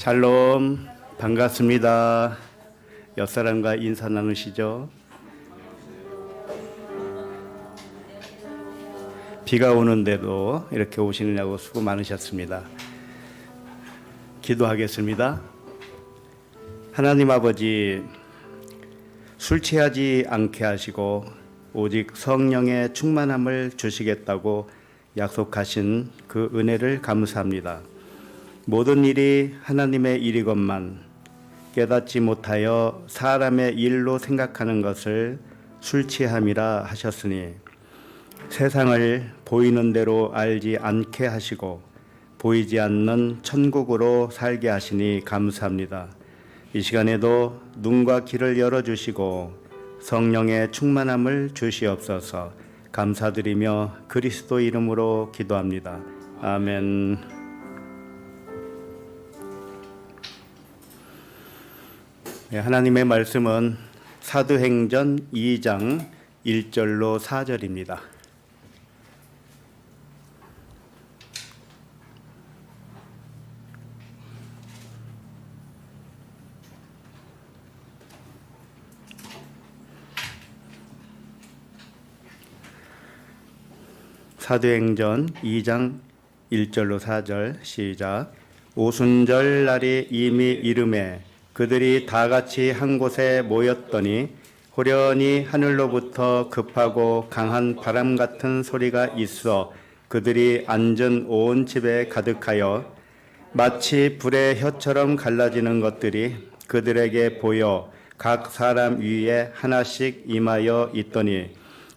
샬롬, 반갑습니다. 옆사람과 인사 나누시죠? 비가 오는데도 이렇게 오시느냐고 수고 많으셨습니다. 기도하겠습니다. 하나님 아버지, 술 취하지 않게 하시고 오직 성령의 충만함을 주시겠다고 약속하신 그 은혜를 감사합니다. 모든 일이 하나님의 일이건만 깨닫지 못하여 사람의 일로 생각하는 것을 술 취함이라 하셨으니 세상을 보이는 대로 알지 않게 하시고 보이지 않는 천국으로 살게 하시니 감사합니다. 이 시간에도 눈과 귀를 열어주시고 성령의 충만함을 주시옵소서. 감사드리며 그리스도 이름으로 기도합니다. 아멘. 하나님의 말씀은 사도행전 2장 1절로 4절입니다. 사도행전 2장 1절로 4절 시작. 오순절 날이 이미 이름에 그들이 다 같이 한 곳에 모였더니 호련히 하늘로부터 급하고 강한 바람 같은 소리가 있어 그들이 앉은 온 집에 가득하여 마치 불의 혀처럼 갈라지는 것들이 그들에게 보여 각 사람 위에 하나씩 임하여 있더니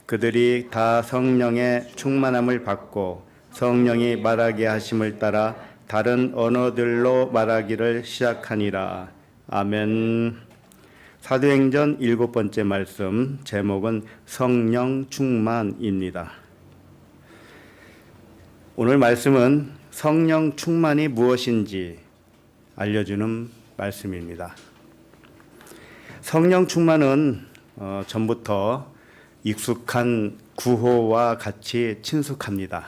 그들이 다 성령의 충만함을 받고 성령이 말하게 하심을 따라 다른 언어들로 말하기를 시작하니라. 아멘. 사도행전 7번째 말씀, 제목은 성령 충만입니다. 오늘 말씀은 성령 충만이 무엇인지 알려주는 말씀입니다. 성령 충만은 전부터 익숙한 구호와 같이 친숙합니다.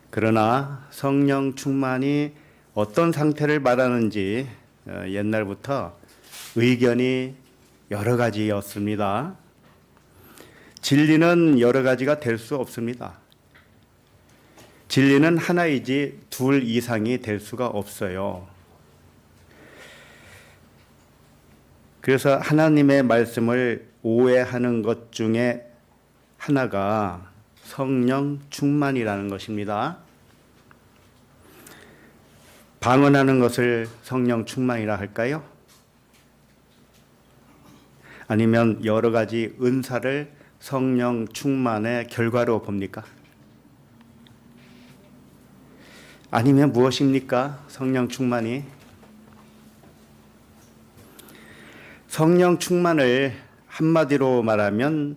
그러나 성령 충만이 어떤 상태를 말하는지 옛날부터 의견이 여러 가지였습니다. 진리는 여러 가지가 될 수 없습니다. 진리는 하나이지 둘 이상이 될 수가 없어요. 그래서 하나님의 말씀을 오해하는 것 중에 하나가 성령 충만이라는 것입니다. 방언하는 것을 성령 충만이라 할까요? 아니면 여러 가지 은사를 성령 충만의 결과로 봅니까? 아니면 무엇입니까? 성령 충만이? 성령 충만을 한마디로 말하면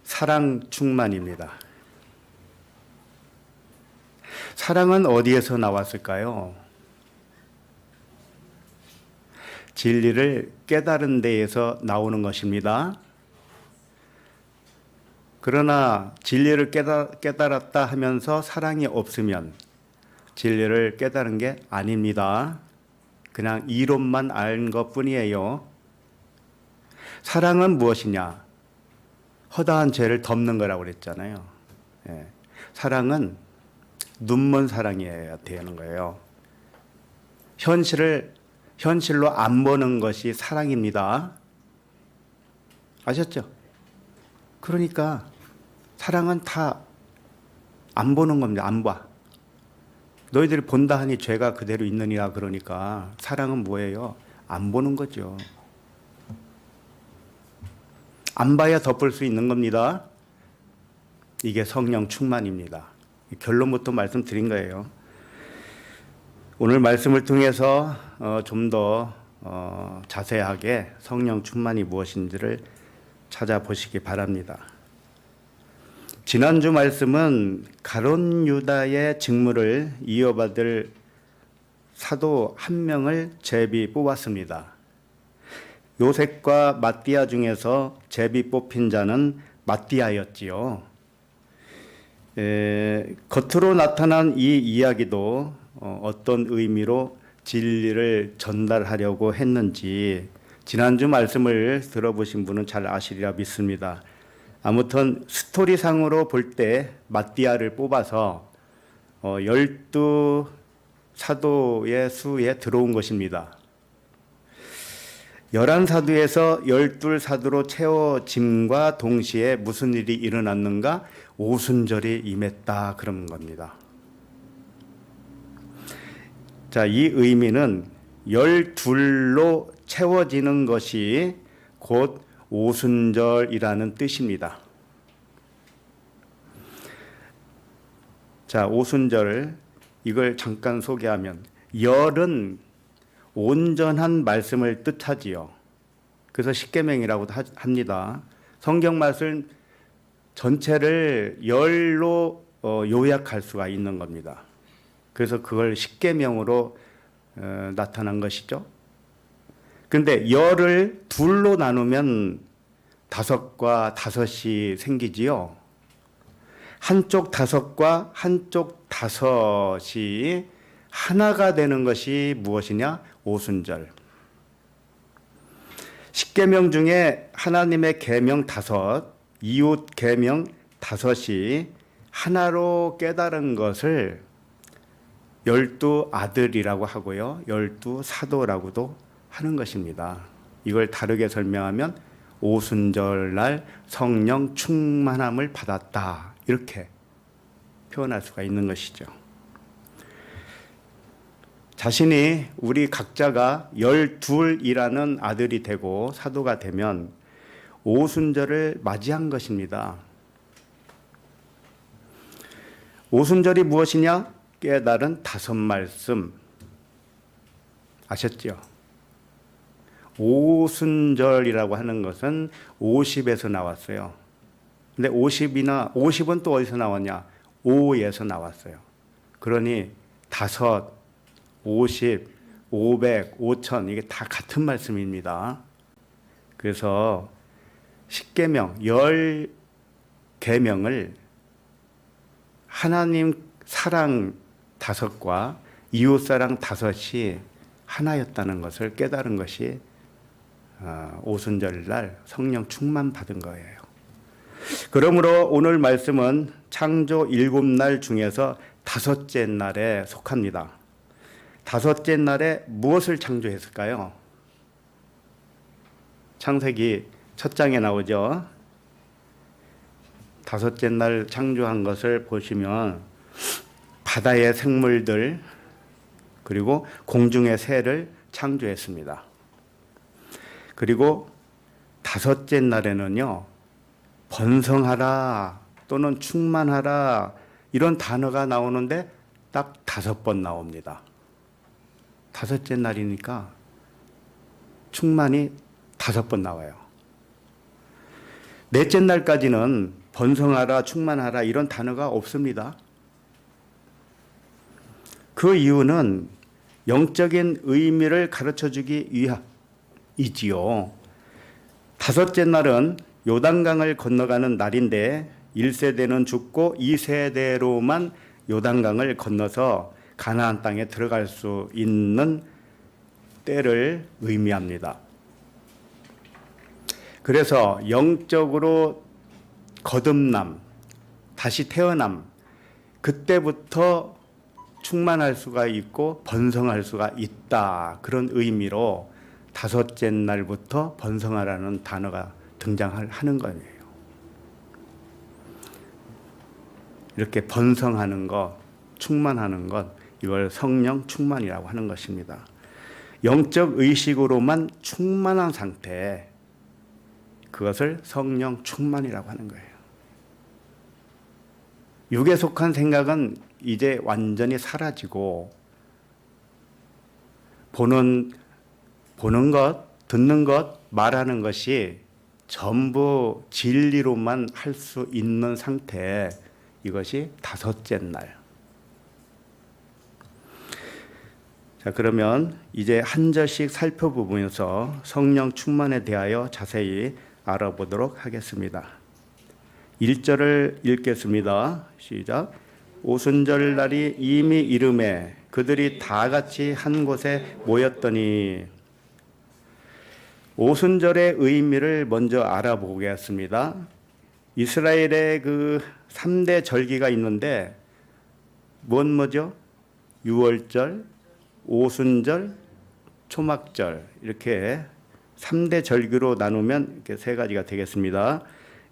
사랑 충만입니다. 사랑은 어디에서 나왔을까요? 진리를 깨달은 데에서 나오는 것입니다. 그러나 진리를 깨달았다 하면서 사랑이 없으면 진리를 깨달은 게 아닙니다. 그냥 이론만 알 것뿐이에요. 사랑은 무엇이냐? 허다한 죄를 덮는 거라고 그랬잖아요. 사랑은 눈먼 사랑이어야 되는 거예요. 현실로 안 보는 것이 사랑입니다. 아셨죠? 그러니까 사랑은 다 안 보는 겁니다. 안 봐. 너희들이 본다 하니 죄가 그대로 있느니라. 그러니까 사랑은 뭐예요? 안 보는 거죠. 안 봐야 덮을 수 있는 겁니다. 이게 성령 충만입니다. 결론부터 말씀드린 거예요. 오늘 말씀을 통해서 좀 더 자세하게 성령 충만이 무엇인지를 찾아보시기 바랍니다. 지난주 말씀은 가룟 유다의 직무를 이어받을 사도 한 명을 제비 뽑았습니다. 요셉과 마띠아 중에서 제비 뽑힌 자는 마띠아였지요. 겉으로 나타난 이 이야기도 어떤 의미로 진리를 전달하려고 했는지 지난주 말씀을 들어보신 분은 잘 아시리라 믿습니다. 아무튼 스토리상으로 볼 때 마띠아를 뽑아서 12 사도의 수에 들어온 것입니다. 11사도에서 12사도로 채워짐과 동시에 무슨 일이 일어났는가? 오순절이 임했다 그런 겁니다. 자, 이 의미는 12로 채워지는 것이 곧 오순절이라는 뜻입니다. 자, 오순절 이걸 잠깐 소개하면 열은 온전한 말씀을 뜻하지요. 그래서 십계명이라고도 합니다. 성경 말씀 전체를 열로 요약할 수가 있는 겁니다. 그래서 그걸 십계명으로 나타난 것이죠. 그런데 열을 둘로 나누면 5과 5이 생기지요. 한쪽 5과 한쪽 5이 하나가 되는 것이 무엇이냐? 오순절. 십계명 중에 하나님의 계명 5, 이웃 계명 5이 하나로 깨달은 것을 12 아들이라고 하고요. 12 사도라고도 하는 것입니다. 이걸 다르게 설명하면 오순절날 성령 충만함을 받았다. 이렇게 표현할 수가 있는 것이죠. 자신이 우리 각자가 12이라는 아들이 되고 사도가 되면 오순절을 맞이한 것입니다. 오순절이 무엇이냐? 깨달은 5말씀. 아셨죠? 오순절이라고 하는 것은 50에서 나왔어요. 근데 50은 또 어디서 나왔냐? 5에서 나왔어요. 그러니 5, 50, 500, 5000 이게 다 같은 말씀입니다. 그래서 십계명, 10계명을 하나님 사랑 5과 이웃사랑 5이 하나였다는 것을 깨달은 것이 오순절날 성령 충만 받은 거예요. 그러므로 오늘 말씀은 창조 7날 중에서 5째 날에 속합니다. 5째 날에 무엇을 창조했을까요? 창세기 첫 장에 나오죠. 5째 날 창조한 것을 보시면 바다의 생물들 그리고 공중의 새를 창조했습니다. 그리고 5째 날에는요, 번성하라 또는 충만하라 이런 단어가 나오는데 딱 5번 나옵니다. 5째 날이니까 충만이 5번 나와요. 4째 날까지는 번성하라, 충만하라 이런 단어가 없습니다. 그 이유는 영적인 의미를 가르쳐주기 위함이지요. 5째 날은 요단강을 건너가는 날인데 1세대는 죽고 2세대로만 요단강을 건너서 가나안 땅에 들어갈 수 있는 때를 의미합니다. 그래서 영적으로 거듭남, 다시 태어남, 그때부터 충만할 수가 있고 번성할 수가 있다. 그런 의미로 5째 날부터 번성하라는 단어가 등장하는 거예요. 이렇게 번성하는 것, 충만하는 것, 이걸 성령 충만이라고 하는 것입니다. 영적 의식으로만 충만한 상태, 그것을 성령 충만이라고 하는 거예요. 육에 속한 생각은 이제 완전히 사라지고 보는 것, 듣는 것, 말하는 것이 전부 진리로만 할 수 있는 상태, 이것이 5째 날. 자, 그러면 이제 한 절씩 살펴보면서 성령 충만에 대하여 자세히 알아보도록 하겠습니다. 1절을 읽겠습니다. 시작. 오순절 날이 이미 이름에 그들이 다 같이 한 곳에 모였더니. 오순절의 의미를 먼저 알아보겠습니다. 이스라엘의 그 3대 절기가 있는데 뭐죠? 유월절, 오순절, 초막절, 이렇게 3대 절기로 나누면 이렇게 세 가지가 되겠습니다.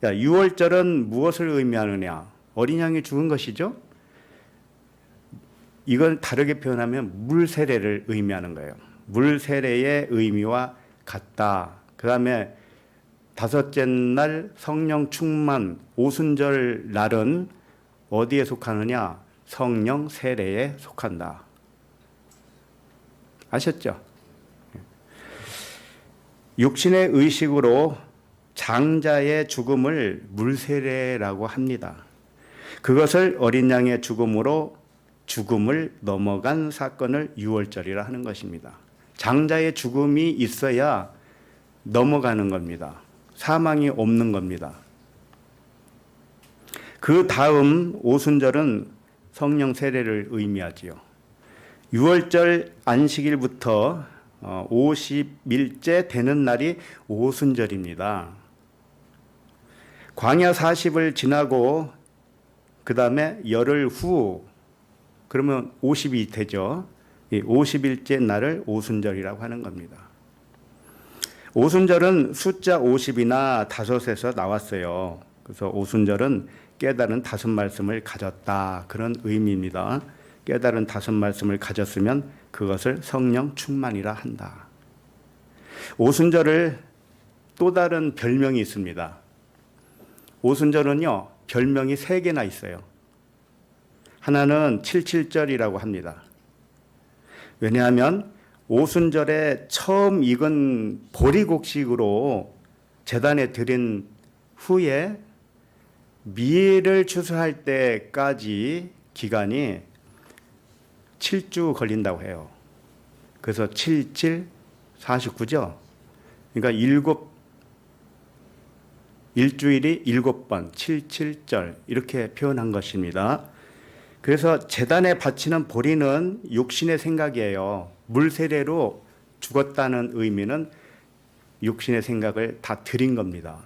유월절은 무엇을 의미하느냐? 어린 양이 죽은 것이죠. 이건 다르게 표현하면 물 세례를 의미하는 거예요. 물 세례의 의미와 같다. 그 다음에 다섯째 날 성령 충만, 오순절 날은 어디에 속하느냐? 성령 세례에 속한다. 아셨죠? 육신의 의식으로 장자의 죽음을 물세례라고 합니다. 그것을 어린 양의 죽음으로 죽음을 넘어간 사건을 유월절이라 하는 것입니다. 장자의 죽음이 있어야 넘어가는 겁니다. 사망이 없는 겁니다. 그 다음 오순절은 성령 세례를 의미하지요. 유월절 안식일부터 50일째 되는 날이 오순절입니다. 광야 40을 지나고 그 다음에 열흘 후 그러면 50이 되죠. 50일째 날을 오순절이라고 하는 겁니다. 오순절은 숫자 50이나 다섯에서 나왔어요. 그래서 오순절은 깨달은 다섯 말씀을 가졌다, 그런 의미입니다. 깨달은 다섯 말씀을 가졌으면 그것을 성령 충만이라 한다. 오순절을 또 다른 별명이 있습니다. 오순절은요, 별명이 3개나 있어요. 하나는 77절이라고 합니다. 왜냐하면 오순절에 처음 익은 보리곡식으로 제단에 드린 후에 미를 추수할 때까지 기간이 7주 걸린다고 해요. 그래서 77, 49죠. 그러니까 일주일이 7번, 77절 이렇게 표현한 것입니다. 그래서 제단에 바치는 보리는 육신의 생각이에요. 물세례로 죽었다는 의미는 육신의 생각을 다 드린 겁니다.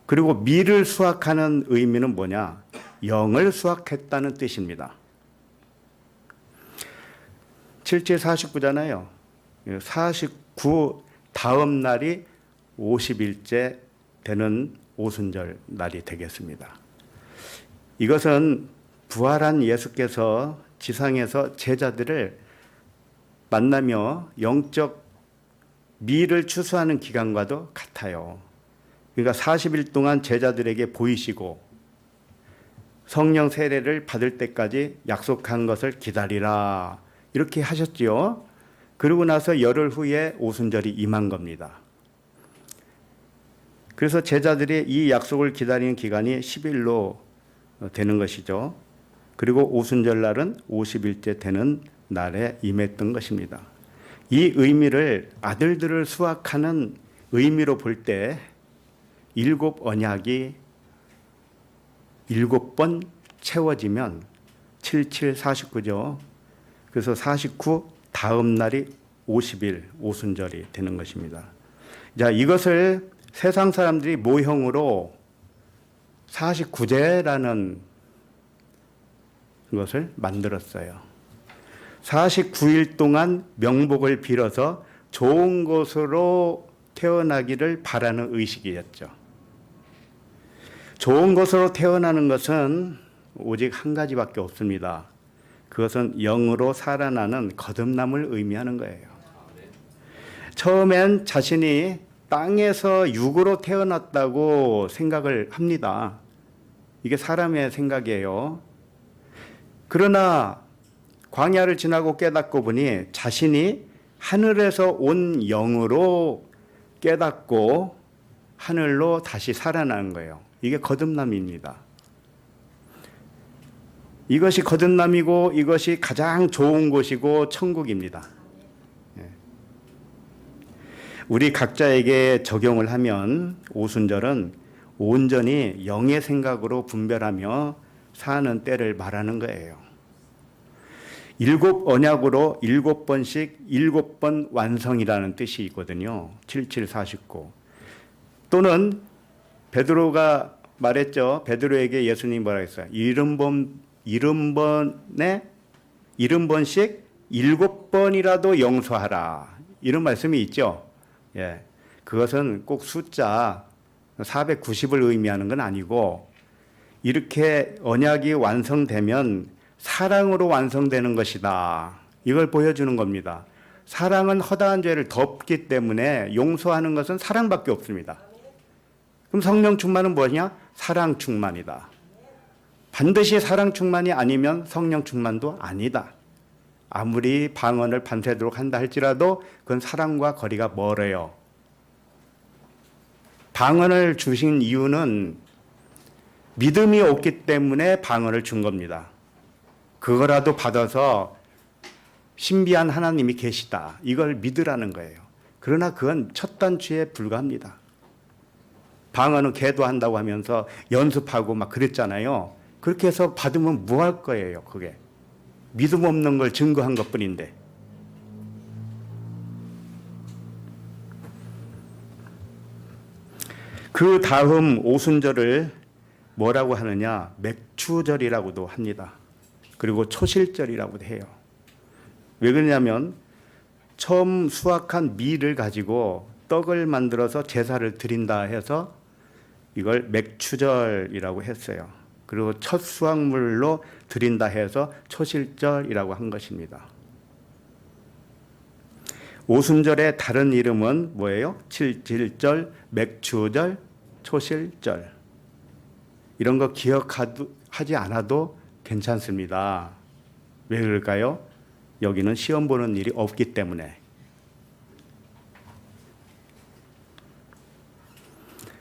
그리고 미를 수확하는 의미는 뭐냐? 영을 수확했다는 뜻입니다. 77, 49잖아요. 49 다음 날이 50일째 되는 오순절 날이 되겠습니다. 이것은 부활한 예수께서 지상에서 제자들을 만나며 영적 미를 추수하는 기간과도 같아요. 그러니까 40일 동안 제자들에게 보이시고 성령 세례를 받을 때까지 약속한 것을 기다리라, 이렇게 하셨지요. 그러고 나서 열흘 후에 오순절이 임한 겁니다. 그래서 제자들이 이 약속을 기다리는 기간이 10일로 되는 것이죠. 그리고 오순절 날은 50일째 되는 날에 임했던 것입니다. 이 의미를 아들들을 수확하는 의미로 볼 때 7 언약이 7번 채워지면 77, 49죠. 그래서 49 다음 날이 50일 오순절이 되는 것입니다. 자, 이것을 세상 사람들이 모형으로 49제라는 것을 만들었어요. 49일 동안 명복을 빌어서 좋은 것으로 태어나기를 바라는 의식이었죠. 좋은 것으로 태어나는 것은 오직 한 가지밖에 없습니다. 그것은 영으로 살아나는 거듭남을 의미하는 거예요. 처음엔 자신이 땅에서 육으로 태어났다고 생각을 합니다. 이게 사람의 생각이에요. 그러나 광야를 지나고 깨닫고 보니 자신이 하늘에서 온 영으로 깨닫고 하늘로 다시 살아나는 거예요. 이게 거듭남입니다. 이것이 거듭남이고 이것이 가장 좋은 곳이고 천국입니다. 우리 각자에게 적용을 하면 오순절은 온전히 영의 생각으로 분별하며 사는 때를 말하는 거예요. 일곱 언약으로 7번씩 7번 완성이라는 뜻이 있거든요. 7749. 또는 베드로가 말했죠. 베드로에게 예수님이 뭐라 했어요? 70번씩 7번이라도 용서하라. 이런 말씀이 있죠. 예. 그것은 꼭 숫자 490을 의미하는 건 아니고 이렇게 언약이 완성되면 사랑으로 완성되는 것이다. 이걸 보여주는 겁니다. 사랑은 허다한 죄를 덮기 때문에 용서하는 것은 사랑밖에 없습니다. 그럼 성령 충만은 뭐냐? 사랑 충만이다. 반드시 사랑 충만이 아니면 성령 충만도 아니다. 아무리 방언을 밤새도록 한다 할지라도 그건 사랑과 거리가 멀어요. 방언을 주신 이유는 믿음이 없기 때문에 방언을 준 겁니다. 그거라도 받아서 신비한 하나님이 계시다. 이걸 믿으라는 거예요. 그러나 그건 첫 단추에 불과합니다. 방언은 계도한다고 하면서 연습하고 막 그랬잖아요. 그렇게 해서 받으면 뭐 할 거예요, 그게. 믿음 없는 걸 증거한 것 뿐인데. 그 다음 오순절을 뭐라고 하느냐? 맥추절이라고도 합니다. 그리고 초실절이라고도 해요. 왜 그러냐면 처음 수확한 밀을 가지고 떡을 만들어서 제사를 드린다 해서 이걸 맥추절이라고 했어요. 그리고 첫 수확물로 드린다 해서 초실절이라고 한 것입니다. 오순절의 다른 이름은 뭐예요? 칠칠절, 맥추절, 초실절. 이런 거 기억하지 않아도 괜찮습니다. 왜 그럴까요? 여기는 시험 보는 일이 없기 때문에.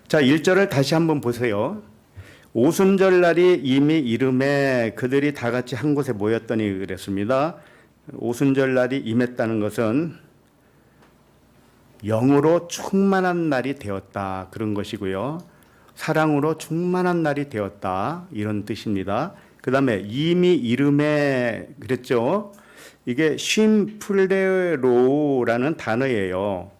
자, 1절을 다시 한번 보세요. 오순절 날이 이미 이름에 그들이 다 같이 한 곳에 모였더니 그랬습니다. 오순절 날이 임했다는 것은 영으로 충만한 날이 되었다. 그런 것이고요. 사랑으로 충만한 날이 되었다. 이런 뜻입니다. 그 다음에 이미 이름에 그랬죠. 이게 쉼플레로라는 단어예요.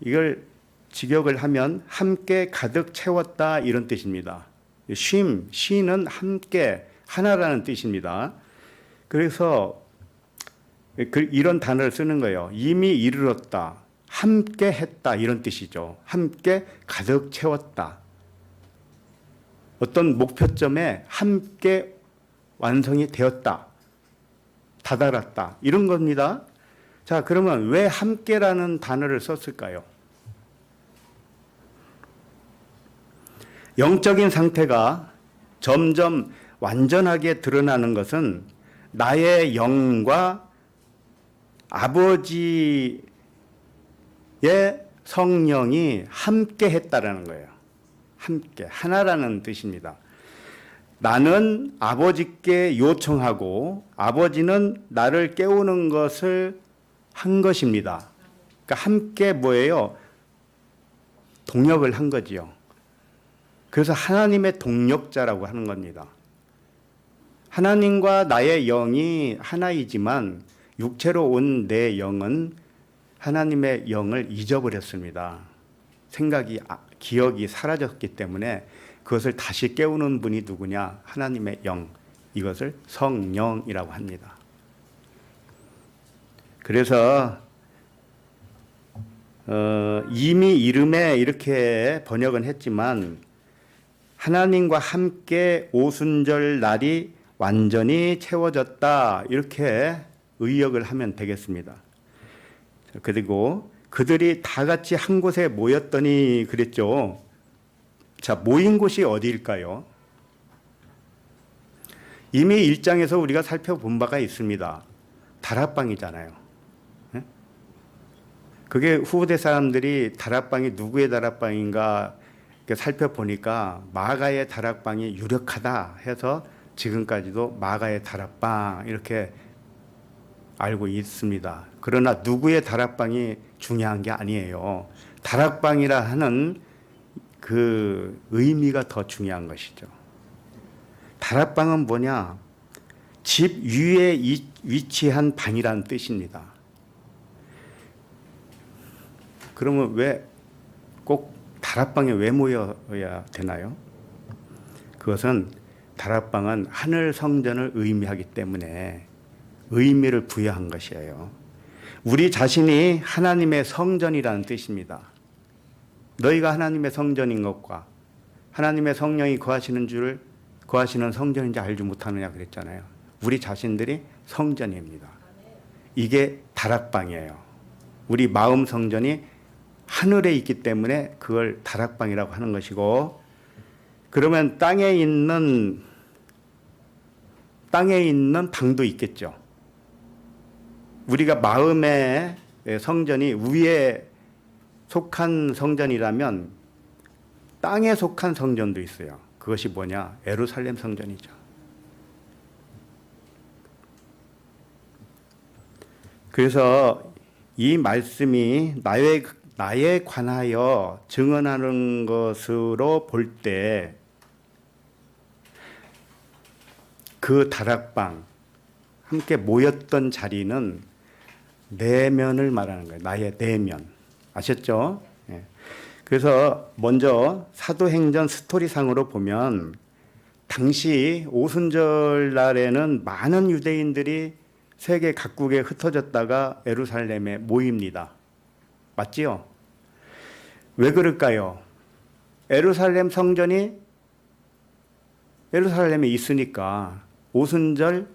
이걸 직역을 하면 함께 가득 채웠다. 이런 뜻입니다. 쉬는 함께 하나라는 뜻입니다. 그래서 이런 단어를 쓰는 거예요. 이미 이르렀다. 함께 했다. 이런 뜻이죠. 함께 가득 채웠다. 어떤 목표점에 함께 완성이 되었다. 다다랐다. 이런 겁니다. 자, 그러면 왜 함께라는 단어를 썼을까요? 영적인 상태가 점점 완전하게 드러나는 것은 나의 영과 아버지의 성령이 함께 했다라는 거예요. 함께, 하나라는 뜻입니다. 나는 아버지께 요청하고 아버지는 나를 깨우는 것을 한 것입니다. 그러니까 함께 뭐예요? 동역을 한 거지요. 그래서 하나님의 동역자라고 하는 겁니다. 하나님과 나의 영이 하나이지만 육체로 온 내 영은 하나님의 영을 잊어버렸습니다. 생각이, 기억이 사라졌기 때문에 그것을 다시 깨우는 분이 누구냐? 하나님의 영. 이것을 성령이라고 합니다. 그래서 이미 이름에 이렇게 번역은 했지만 하나님과 함께 오순절 날이 완전히 채워졌다. 이렇게 의역을 하면 되겠습니다. 그리고 그들이 다 같이 한 곳에 모였더니 그랬죠. 자, 모인 곳이 어디일까요? 이미 1장에서 우리가 살펴본 바가 있습니다. 다락방이잖아요. 그게 후대 사람들이 다락방이 누구의 다락방인가 살펴보니까 마가의 다락방이 유력하다 해서 지금까지도 마가의 다락방 이렇게 알고 있습니다. 그러나 누구의 다락방이 중요한 게 아니에요. 다락방이라 하는 그 의미가 더 중요한 것이죠. 다락방은 뭐냐? 집 위에 위치한 방이라는 뜻입니다. 그러면 왜 꼭 다락방에 왜 모여야 되나요? 그것은 다락방은 하늘 성전을 의미하기 때문에 의미를 부여한 것이에요. 우리 자신이 하나님의 성전이라는 뜻입니다. 너희가 하나님의 성전인 것과 하나님의 성령이 거하시는 성전인지 알지 못하느냐 그랬잖아요. 우리 자신들이 성전입니다. 이게 다락방이에요. 우리 마음 성전이 하늘에 있기 때문에 그걸 다락방이라고 하는 것이고, 그러면 땅에 있는 방도 있겠죠. 우리가 마음의 성전이 위에 속한 성전이라면 땅에 속한 성전도 있어요. 그것이 뭐냐? 예루살렘 성전이죠. 그래서 이 말씀이 나에 관하여 증언하는 것으로 볼 때 그 다락방 함께 모였던 자리는 내면을 말하는 거예요. 나의 내면. 아셨죠? 예. 그래서 먼저 사도행전 스토리상으로 보면 당시 오순절 날에는 많은 유대인들이 세계 각국에 흩어졌다가 예루살렘에 모입니다. 맞지요? 왜 그럴까요? 예루살렘 성전이 예루살렘에 있으니까 오순절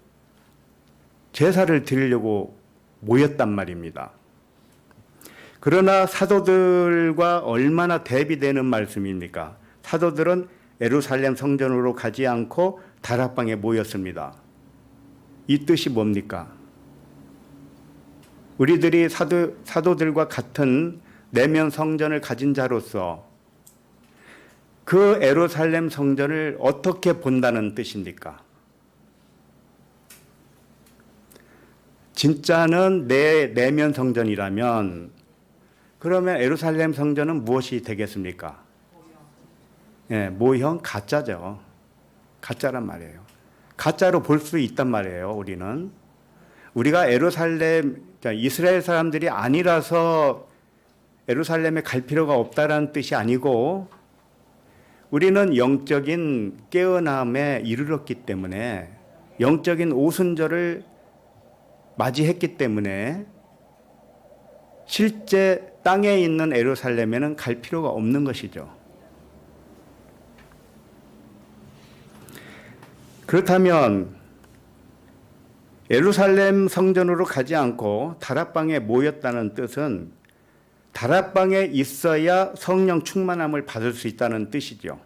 제사를 드리려고 모였단 말입니다. 그러나 사도들과 얼마나 대비되는 말씀입니까? 사도들은 예루살렘 성전으로 가지 않고 다락방에 모였습니다. 이 뜻이 뭡니까? 우리들이 사도들과 같은 내면 성전을 가진 자로서 그 예루살렘 성전을 어떻게 본다는 뜻입니까? 진짜는 내 내면 성전이라면 그러면 예루살렘 성전은 무엇이 되겠습니까? 예, 모형 가짜죠. 가짜란 말이에요. 가짜로 볼 수 있단 말이에요. 우리가 예루살렘, 이스라엘 사람들이 아니라서 예루살렘에 갈 필요가 없다라는 뜻이 아니고, 우리는 영적인 깨어남에 이르렀기 때문에, 영적인 오순절을 맞이했기 때문에 실제 땅에 있는 예루살렘에는 갈 필요가 없는 것이죠. 그렇다면 예루살렘 성전으로 가지 않고 다락방에 모였다는 뜻은 다락방에 있어야 성령 충만함을 받을 수 있다는 뜻이죠.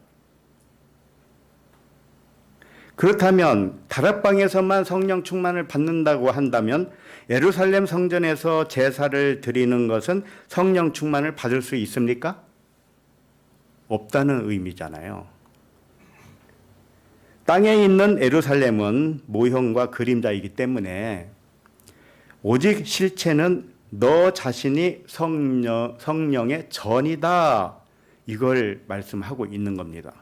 그렇다면 다락방에서만 성령 충만을 받는다고 한다면 예루살렘 성전에서 제사를 드리는 것은 성령 충만을 받을 수 있습니까? 없다는 의미잖아요. 땅에 있는 예루살렘은 모형과 그림자이기 때문에 오직 실체는 너 자신이 성령의 전이다. 이걸 말씀하고 있는 겁니다.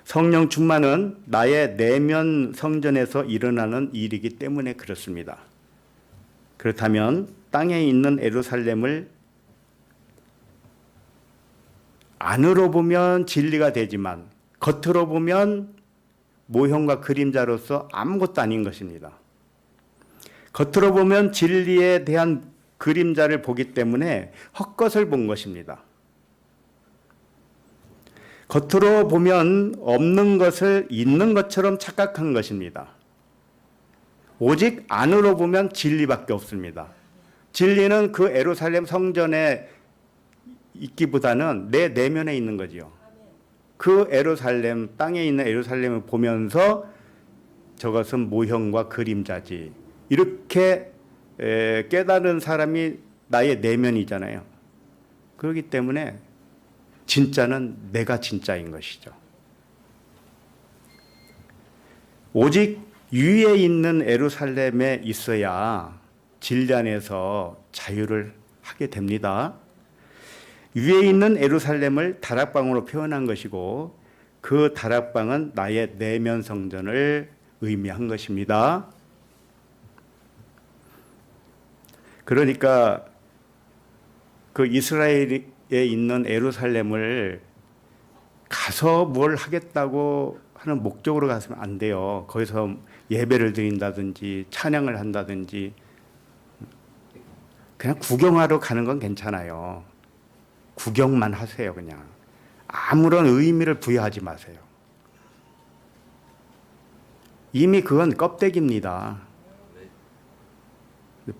성령 충만은 나의 내면 성전에서 일어나는 일이기 때문에 그렇습니다. 그렇다면 땅에 있는 예루살렘을 안으로 보면 진리가 되지만 겉으로 보면 모형과 그림자로서 아무것도 아닌 것입니다. 겉으로 보면 진리에 대한 그림자를 보기 때문에 헛것을 본 것입니다. 겉으로 보면 없는 것을 있는 것처럼 착각한 것입니다. 오직 안으로 보면 진리밖에 없습니다. 진리는 그 예루살렘 성전에 있기보다는 내 내면에 있는 거지요. 그 예루살렘, 땅에 있는 예루살렘을 보면서 저것은 모형과 그림자지. 이렇게 깨달은 사람이 나의 내면이잖아요. 그렇기 때문에 진짜는 내가 진짜인 것이죠. 오직 위에 있는 예루살렘에 있어야 진리 안에서 자유를 하게 됩니다. 위에 있는 예루살렘을 다락방으로 표현한 것이고 그 다락방은 나의 내면 성전을 의미한 것입니다. 그러니까 그 이스라엘에 있는 예루살렘을 가서 뭘 하겠다고 하는 목적으로 가서는 안 돼요. 거기서 예배를 드린다든지 찬양을 한다든지 그냥 구경하러 가는 건 괜찮아요. 구경만 하세요. 그냥 아무런 의미를 부여하지 마세요. 이미 그건 껍데기입니다.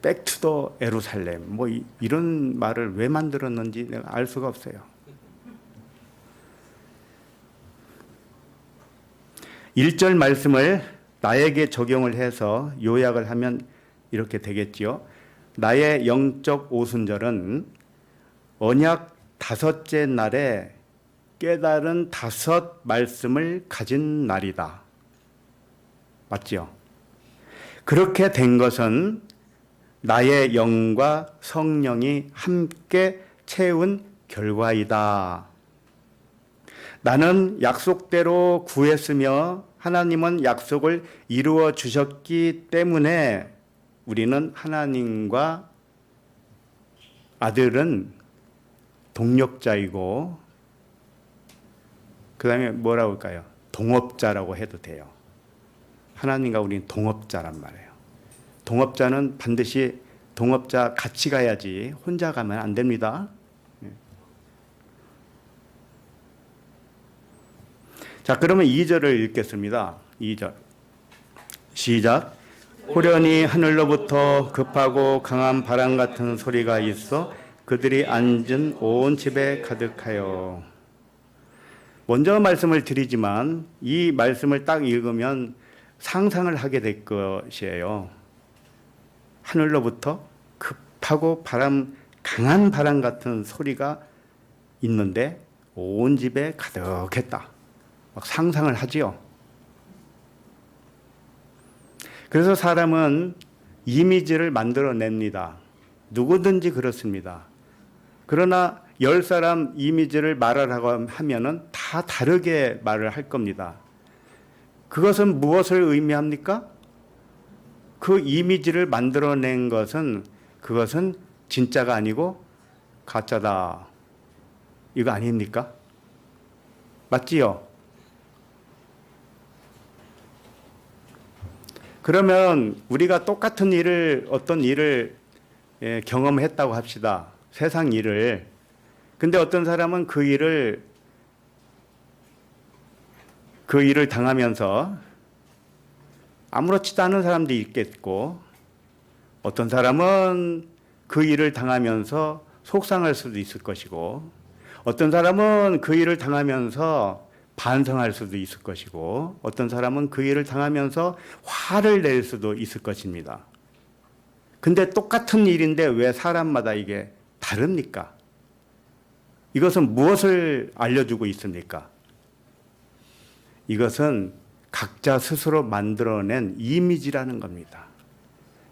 백투더 예루살렘 뭐 이런 말을 왜 만들었는지 내가 알 수가 없어요. 1절 말씀을 나에게 적용을 해서 요약을 하면 이렇게 되겠지요. 나의 영적 오순절은 언약 5째 날에 깨달은 5 말씀을 가진 날이다. 맞지요? 그렇게 된 것은 나의 영과 성령이 함께 채운 결과이다. 나는 약속대로 구했으며 하나님은 약속을 이루어 주셨기 때문에 우리는 하나님과 아들은 동력자이고 그 다음에 뭐라고 할까요? 동업자라고 해도 돼요. 하나님과 우리는 동업자란 말이에요. 동업자는 반드시 동업자 같이 가야지 혼자 가면 안 됩니다. 자, 그러면 2절을 읽겠습니다. 2절. 시작. 호련히 하늘로부터 급하고 강한 바람 같은 소리가 있어 그들이 앉은 온 집에 가득하여. 먼저 말씀을 드리지만 이 말씀을 딱 읽으면 상상을 하게 될 것이에요. 하늘로부터 급하고 강한 바람 같은 소리가 있는데 온 집에 가득했다. 막 상상을 하지요. 그래서 사람은 이미지를 만들어냅니다. 누구든지 그렇습니다. 그러나 10사람 이미지를 말하라고 하면은 다 다르게 말을 할 겁니다. 그것은 무엇을 의미합니까? 그 이미지를 만들어낸 것은 그것은 진짜가 아니고 가짜다. 이거 아닙니까? 맞지요? 그러면 우리가 똑같은 어떤 일을 경험했다고 합시다. 세상 일을. 근데 어떤 사람은 그 일을 당하면서 아무렇지도 않은 사람도 있겠고, 어떤 사람은 그 일을 당하면서 속상할 수도 있을 것이고, 어떤 사람은 그 일을 당하면서 반성할 수도 있을 것이고, 어떤 사람은 그 일을 당하면서 화를 낼 수도 있을 것입니다. 근데 똑같은 일인데 왜 사람마다 이게 다릅니까? 이것은 무엇을 알려주고 있습니까? 이것은 각자 스스로 만들어낸 이미지라는 겁니다.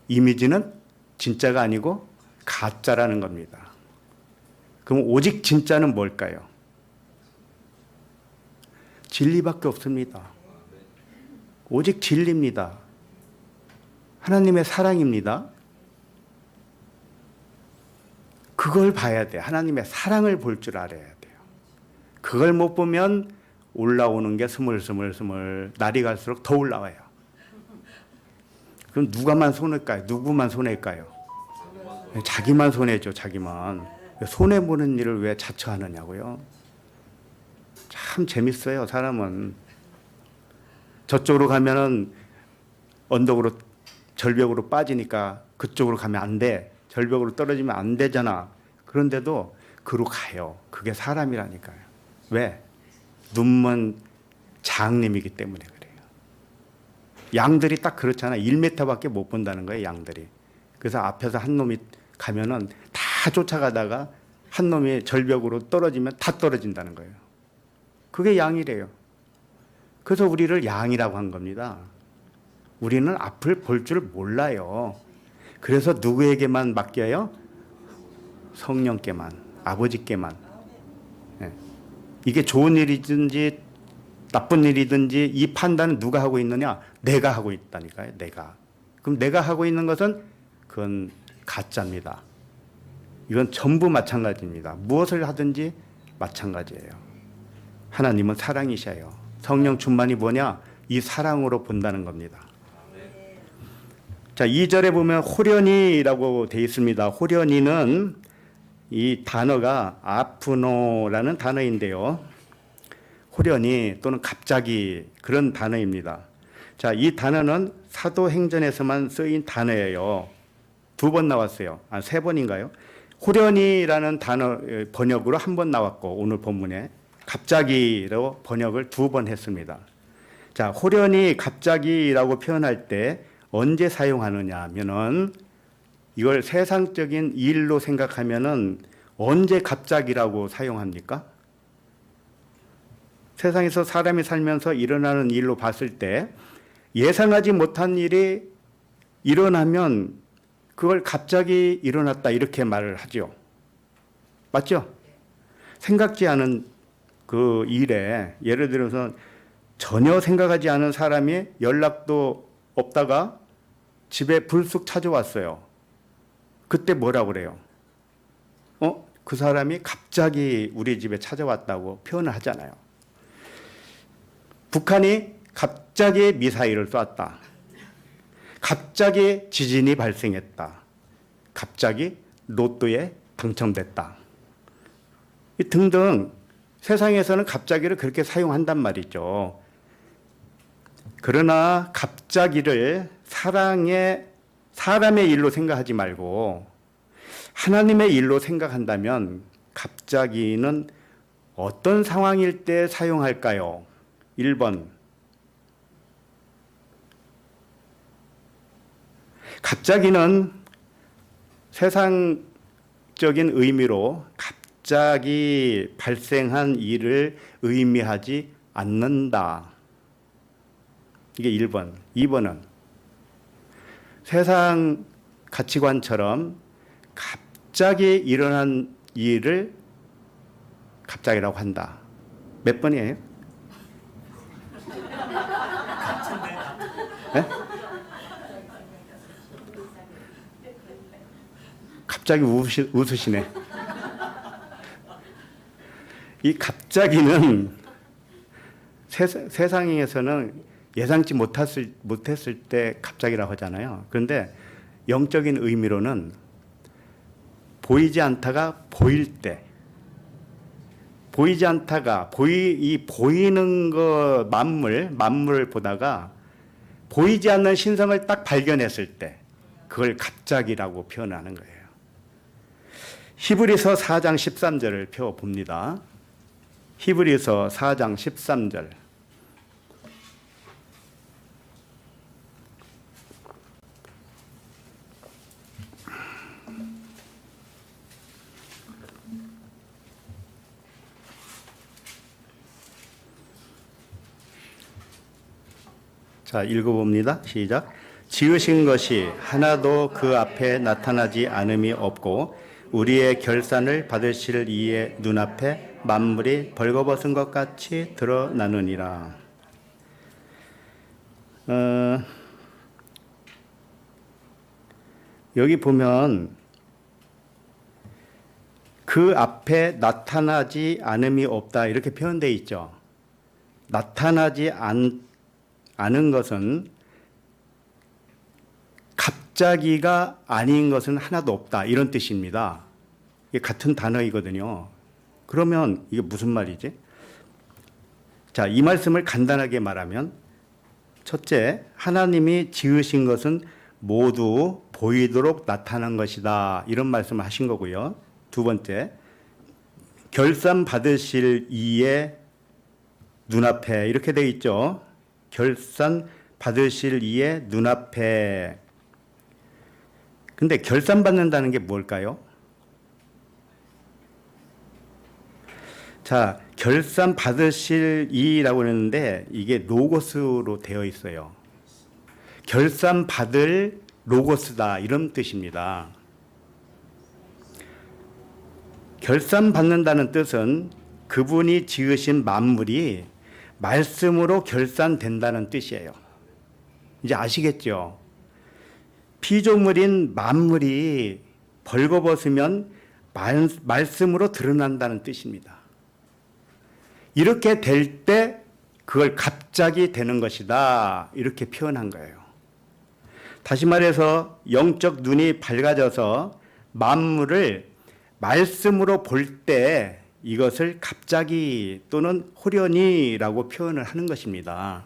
이미지는 진짜가 아니고 가짜라는 겁니다. 그럼 오직 진짜는 뭘까요? 진리밖에 없습니다. 오직 진리입니다. 하나님의 사랑입니다. 그걸 봐야 돼요. 하나님의 사랑을 볼 줄 알아야 돼요. 그걸 못 보면 올라오는 게 스물스물 날이 갈수록 더 올라와요. 그럼 누가만 손해일까요? 누구만 손해일까요? 자기만 손해죠. 자기만. 손해보는 일을 왜 자처하느냐고요. 참 재밌어요. 사람은. 저쪽으로 가면은 언덕으로 절벽으로 빠지니까 그쪽으로 가면 안 돼. 절벽으로 떨어지면 안 되잖아. 그런데도 그로 가요. 그게 사람이라니까요. 왜? 눈먼 장님이기 때문에 그래요. 양들이 딱 그렇잖아요. 1m밖에 못 본다는 거예요. 양들이. 그래서 앞에서 한 놈이 가면은 다 쫓아가다가 한 놈이 절벽으로 떨어지면 다 떨어진다는 거예요. 그게 양이래요. 그래서 우리를 양이라고 한 겁니다. 우리는 앞을 볼 줄 몰라요. 그래서 누구에게만 맡겨요? 성령께만, 아버지께만. 네. 이게 좋은 일이든지 나쁜 일이든지 이 판단은 누가 하고 있느냐? 내가 하고 있다니까요. 내가. 그럼 내가 하고 있는 것은 그건 가짜입니다. 이건 전부 마찬가지입니다. 무엇을 하든지 마찬가지예요. 하나님은 사랑이셔요. 성령 충만이 뭐냐? 이 사랑으로 본다는 겁니다. 자, 2절에 보면 호련히라고 되어 있습니다. 호련히는 이 단어가 아프노라는 단어인데요. 호련히 또는 갑자기 그런 단어입니다. 자, 이 단어는 사도행전에서만 쓰인 단어예요. 2번 나왔어요. 3번인가요? 호련히라는 단어 번역으로 1번 나왔고 오늘 본문에 갑자기로 번역을 2번 했습니다. 자, 호련히 갑자기라고 표현할 때 언제 사용하느냐 하면은 이걸 세상적인 일로 생각하면은 언제 갑자기라고 사용합니까? 세상에서 사람이 살면서 일어나는 일로 봤을 때 예상하지 못한 일이 일어나면 그걸 갑자기 일어났다 이렇게 말을 하죠. 맞죠? 생각지 않은 그 일에 예를 들어서 전혀 생각하지 않은 사람이 연락도 없다가 집에 불쑥 찾아왔어요. 그때 뭐라고 그래요? 그 사람이 갑자기 우리 집에 찾아왔다고 표현을 하잖아요. 북한이 갑자기 미사일을 쐈다. 갑자기 지진이 발생했다. 갑자기 로또에 당첨됐다. 등등 세상에서는 갑자기를 그렇게 사용한단 말이죠. 그러나 갑자기를 사람의 일로 생각하지 말고 하나님의 일로 생각한다면 갑자기는 어떤 상황일 때 사용할까요? 1번. 갑자기는 세상적인 의미로 갑자기 발생한 일을 의미하지 않는다. 이게 1번. 2번은 세상 가치관처럼 갑자기 일어난 일을 갑자기라고 한다. 몇 번이에요? 네? 갑자기 웃으시네. 이 갑자기는 세상에서는 예상치 못했을 때 갑자기라고 하잖아요. 그런데 영적인 의미로는 보이지 않다가 보일 때, 보이지 않다가 이 보이는 거 만물을 보다가 보이지 않는 신성을 딱 발견했을 때 그걸 갑자기라고 표현하는 거예요. 히브리서 4장 13절을 펴봅니다. 히브리서 4장 13절. 자, 읽어봅니다. 시작. 지으신 것이 하나도 그 앞에 나타나지 않음이 없고 우리의 결산을 받으실 이의 눈앞에 만물이 벌거벗은 것 같이 드러나느니라. 여기 보면 그 앞에 나타나지 않음이 없다 이렇게 표현되어 있죠. 나타나지 않은 것은 갑자기가 아닌 것은 하나도 없다 이런 뜻입니다. 이게 같은 단어이거든요. 그러면 이게 무슨 말이지? 자, 이 말씀을 간단하게 말하면 첫째, 하나님이 지으신 것은 모두 보이도록 나타난 것이다 이런 말씀을 하신 거고요. 두 번째, 결산 받으실 이의 눈앞에 이렇게 되어 있죠. 결산 받으실 이의 눈앞에. 근데 결산 받는다는 게 뭘까요? 자, 결산 받으실 이라고 했는데 이게 로고스로 되어 있어요. 결산 받을 로고스다 이런 뜻입니다. 결산 받는다는 뜻은 그분이 지으신 만물이 말씀으로 결산된다는 뜻이에요. 이제 아시겠죠? 피조물인 만물이 벌거벗으면 말씀으로 드러난다는 뜻입니다. 이렇게 될 때 그걸 갑자기 되는 것이다. 이렇게 표현한 거예요. 다시 말해서 영적 눈이 밝아져서 만물을 말씀으로 볼 때 이것을 갑자기 또는 호련히라고 표현을 하는 것입니다.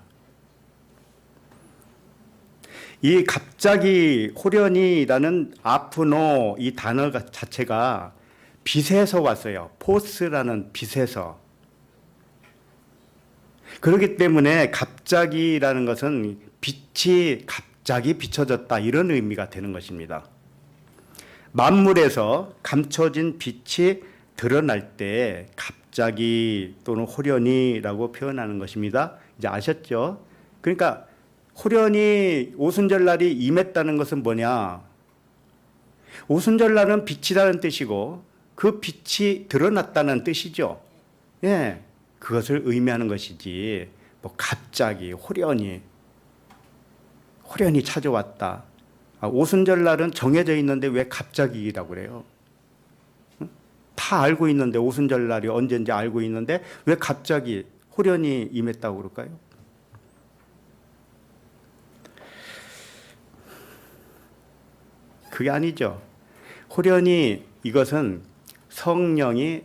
이 갑자기 호련히라는 아프노 이 단어 자체가 빛에서 왔어요. 포스라는 빛에서. 그렇기 때문에 갑자기라는 것은 빛이 갑자기 비춰졌다 이런 의미가 되는 것입니다. 만물에서 감춰진 빛이 드러날 때 갑자기 또는 호련히라고 표현하는 것입니다. 이제 아셨죠? 그러니까 호련히 오순절날이 임했다는 것은 뭐냐? 오순절날은 빛이라는 뜻이고 그 빛이 드러났다는 뜻이죠. 예, 그것을 의미하는 것이지 뭐 갑자기 호련히 찾아왔다. 오순절날은 정해져 있는데 왜 갑자기라고 그래요? 다 알고 있는데 오순절날이 언제인지 알고 있는데 왜 갑자기 호련히 임했다고 그럴까요? 그게 아니죠. 호련히 이것은 성령이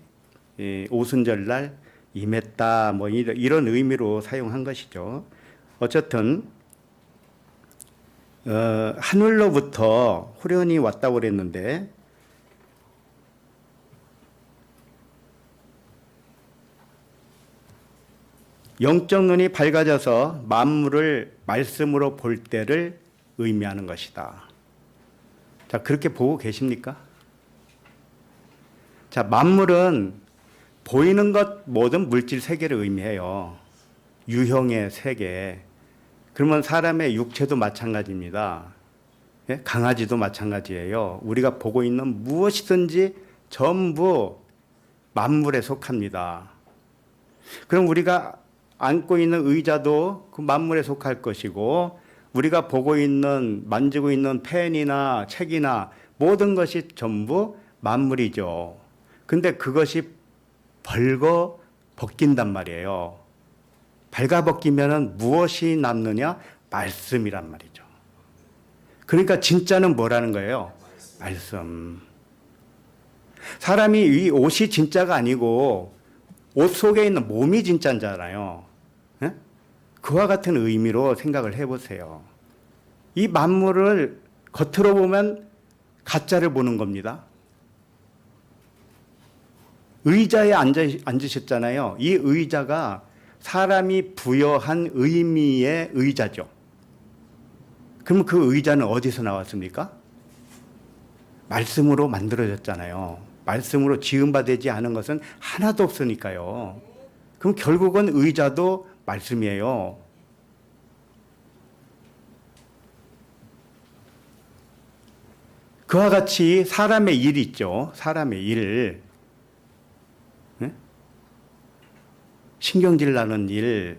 오순절날 임했다 뭐 이런 의미로 사용한 것이죠. 어쨌든 하늘로부터 호련히 왔다고 그랬는데 영적 눈이 밝아져서 만물을 말씀으로 볼 때를 의미하는 것이다. 자, 그렇게 보고 계십니까? 자, 만물은 보이는 것 모든 물질 세계를 의미해요. 유형의 세계. 그러면 사람의 육체도 마찬가지입니다. 예? 강아지도 마찬가지예요. 우리가 보고 있는 무엇이든지 전부 만물에 속합니다. 그럼 우리가 안고 있는 의자도 그 만물에 속할 것이고 우리가 보고 있는 만지고 있는 펜이나 책이나 모든 것이 전부 만물이죠. 근데 그것이 벌거 벗긴단 말이에요. 발가 벗기면은 무엇이 남느냐? 말씀이란 말이죠. 그러니까 진짜는 뭐라는 거예요? 말씀. 사람이 이 옷이 진짜가 아니고 옷 속에 있는 몸이 진짜잖아요. 예? 그와 같은 의미로 생각을 해보세요. 이 만물을 겉으로 보면 가짜를 보는 겁니다. 의자에 앉으셨잖아요. 이 의자가 사람이 부여한 의미의 의자죠. 그럼 그 의자는 어디서 나왔습니까? 말씀으로 만들어졌잖아요. 말씀으로 지음받지 않은 것은 하나도 없으니까요. 그럼 결국은 의자도 말씀이에요. 그와 같이 사람의 일 있죠. 사람의 일. 네? 신경질 나는 일,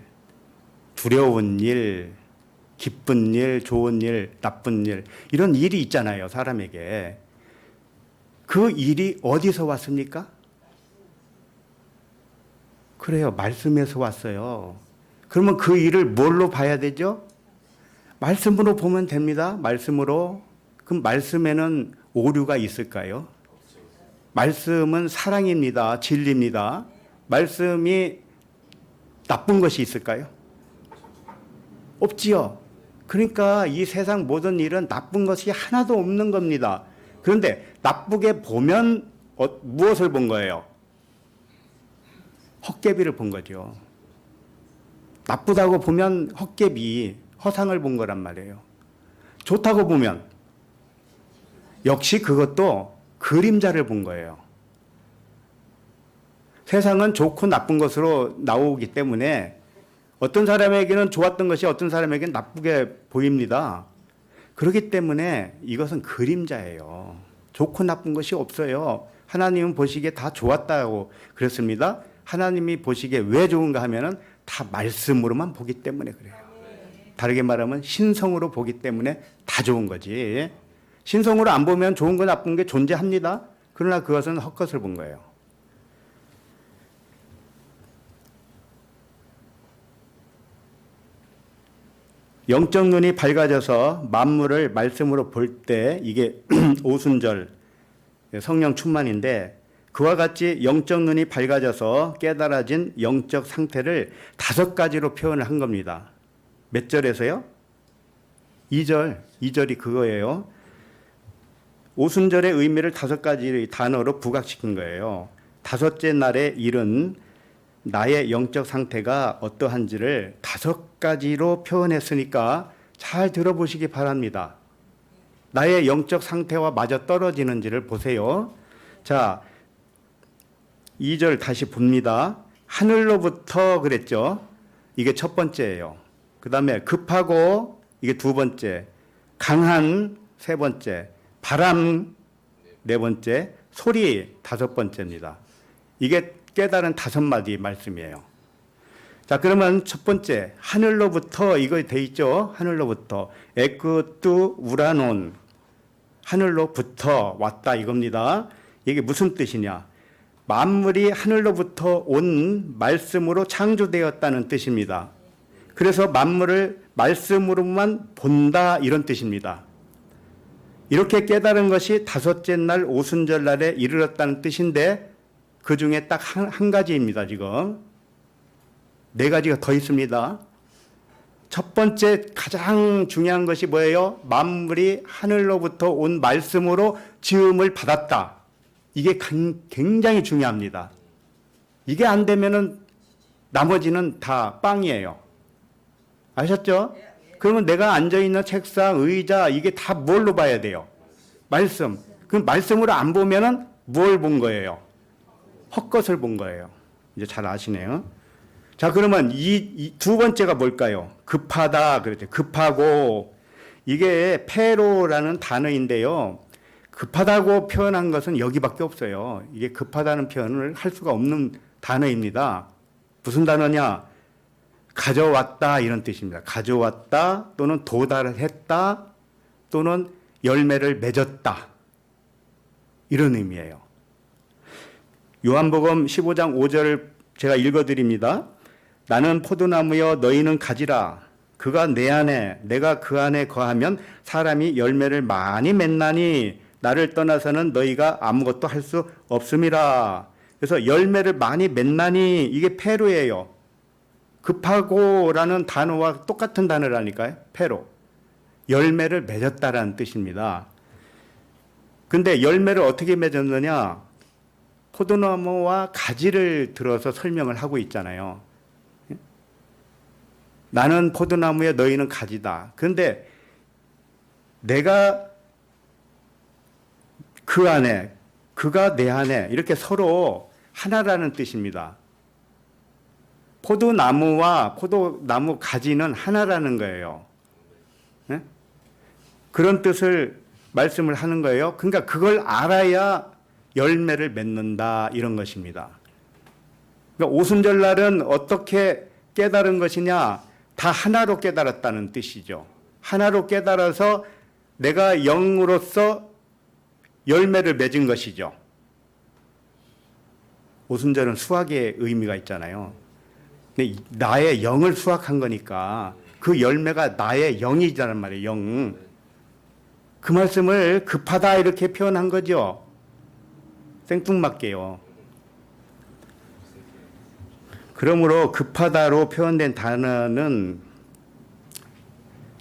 두려운 일, 기쁜 일, 좋은 일, 나쁜 일 이런 일이 있잖아요. 사람에게. 그 일이 어디서 왔습니까? 그래요. 말씀에서 왔어요. 그러면 그 일을 뭘로 봐야 되죠? 말씀으로 보면 됩니다. 말씀으로. 그럼 말씀에는 오류가 있을까요? 말씀은 사랑입니다. 진리입니다. 말씀이 나쁜 것이 있을까요? 없지요. 그러니까 이 세상 모든 일은 나쁜 것이 하나도 없는 겁니다. 그런데 나쁘게 보면 무엇을 본 거예요? 헛개비를 본 거죠. 나쁘다고 보면 헛개비, 허상을 본 거란 말이에요. 좋다고 보면 역시 그것도 그림자를 본 거예요. 세상은 좋고 나쁜 것으로 나오기 때문에 어떤 사람에게는 좋았던 것이 어떤 사람에게는 나쁘게 보입니다. 그렇기 때문에 이것은 그림자예요. 좋고 나쁜 것이 없어요. 하나님은 보시기에 다 좋았다고 그랬습니다. 하나님이 보시기에 왜 좋은가 하면은 다 말씀으로만 보기 때문에 그래요. 다르게 말하면 신성으로 보기 때문에 다 좋은 거지. 신성으로 안 보면 좋은 거 나쁜 게 존재합니다. 그러나 그것은 헛것을 본 거예요. 영적 눈이 밝아져서 만물을 말씀으로 볼 때 이게 오순절 성령 충만인데 그와 같이 영적 눈이 밝아져서 깨달아진 영적 상태를 5가지로 표현을 한 겁니다. 몇 절에서요? 2절이 그거예요. 오순절의 의미를 5가지 단어로 부각시킨 거예요. 5째 날의 일은 나의 영적 상태가 어떠한지를 5가지로 표현했으니까 잘 들어보시기 바랍니다. 나의 영적 상태와 맞아 떨어지는지를 보세요. 자, 2절 다시 봅니다. 하늘로부터 그랬죠. 이게 첫 번째예요. 그 다음에 급하고 이게 2번째, 강한 3번째, 바람 4번째, 소리 5번째입니다. 이게 깨달은 5마디 말씀이에요. 자, 그러면 첫 번째 하늘로부터 이거 돼 있죠. 하늘로부터 에크투 우라논 하늘로부터 왔다 이겁니다. 이게 무슨 뜻이냐? 만물이 하늘로부터 온 말씀으로 창조되었다는 뜻입니다. 그래서 만물을 말씀으로만 본다 이런 뜻입니다. 이렇게 깨달은 것이 5째 날 오순절 날에 이르렀다는 뜻인데 그 중에 딱 한 가지입니다. 지금 4가지가 더 있습니다. 첫 번째 가장 중요한 것이 뭐예요? 만물이 하늘로부터 온 말씀으로 지음을 받았다. 이게 굉장히 중요합니다. 이게 안 되면은 나머지는 다 빵이에요. 아셨죠? 그러면 내가 앉아있는 책상, 의자 이게 다 뭘로 봐야 돼요? 말씀. 그 말씀으로 안 보면은 뭘 본 거예요? 헛것을 본 거예요. 이제 잘 아시네요. 자, 그러면 이 2번째가 뭘까요? 급하다 그랬죠. 급하고 이게 페로라는 단어인데요. 급하다고 표현한 것은 여기밖에 없어요. 이게 급하다는 표현을 할 수가 없는 단어입니다. 무슨 단어냐? 가져왔다 이런 뜻입니다. 가져왔다 또는 도달했다 또는 열매를 맺었다 이런 의미예요. 요한복음 15장 5절을 제가 읽어드립니다. 나는 포도나무여 너희는 가지라. 그가 내 안에 내가 그 안에 거하면 사람이 열매를 많이 맺나니 나를 떠나서는 너희가 아무것도 할 수 없음이라. 그래서 열매를 많이 맺나니 이게 페로예요. 급하고라는 단어와 똑같은 단어라니까요. 페로. 열매를 맺었다라는 뜻입니다. 근데 열매를 어떻게 맺었느냐? 포도나무와 가지를 들어서 설명을 하고 있잖아요. 나는 포도나무에 너희는 가지다. 그런데 내가 그 안에, 그가 내 안에 이렇게 서로 하나라는 뜻입니다. 포도나무와 포도나무 가지는 하나라는 거예요. 네? 그런 뜻을 말씀을 하는 거예요. 그러니까 그걸 알아야 열매를 맺는다 이런 것입니다. 그러니까 오순절날은 어떻게 깨달은 것이냐? 다 하나로 깨달았다는 뜻이죠. 하나로 깨달아서 내가 영으로서 열매를 맺은 것이죠. 오순절은 수확의 의미가 있잖아요. 나의 영을 수확한 거니까 그 열매가 나의 영이란 말이에요. 영. 그 말씀을 급하다 이렇게 표현한 거죠. 생뚱맞게요. 그러므로 급하다로 표현된 단어는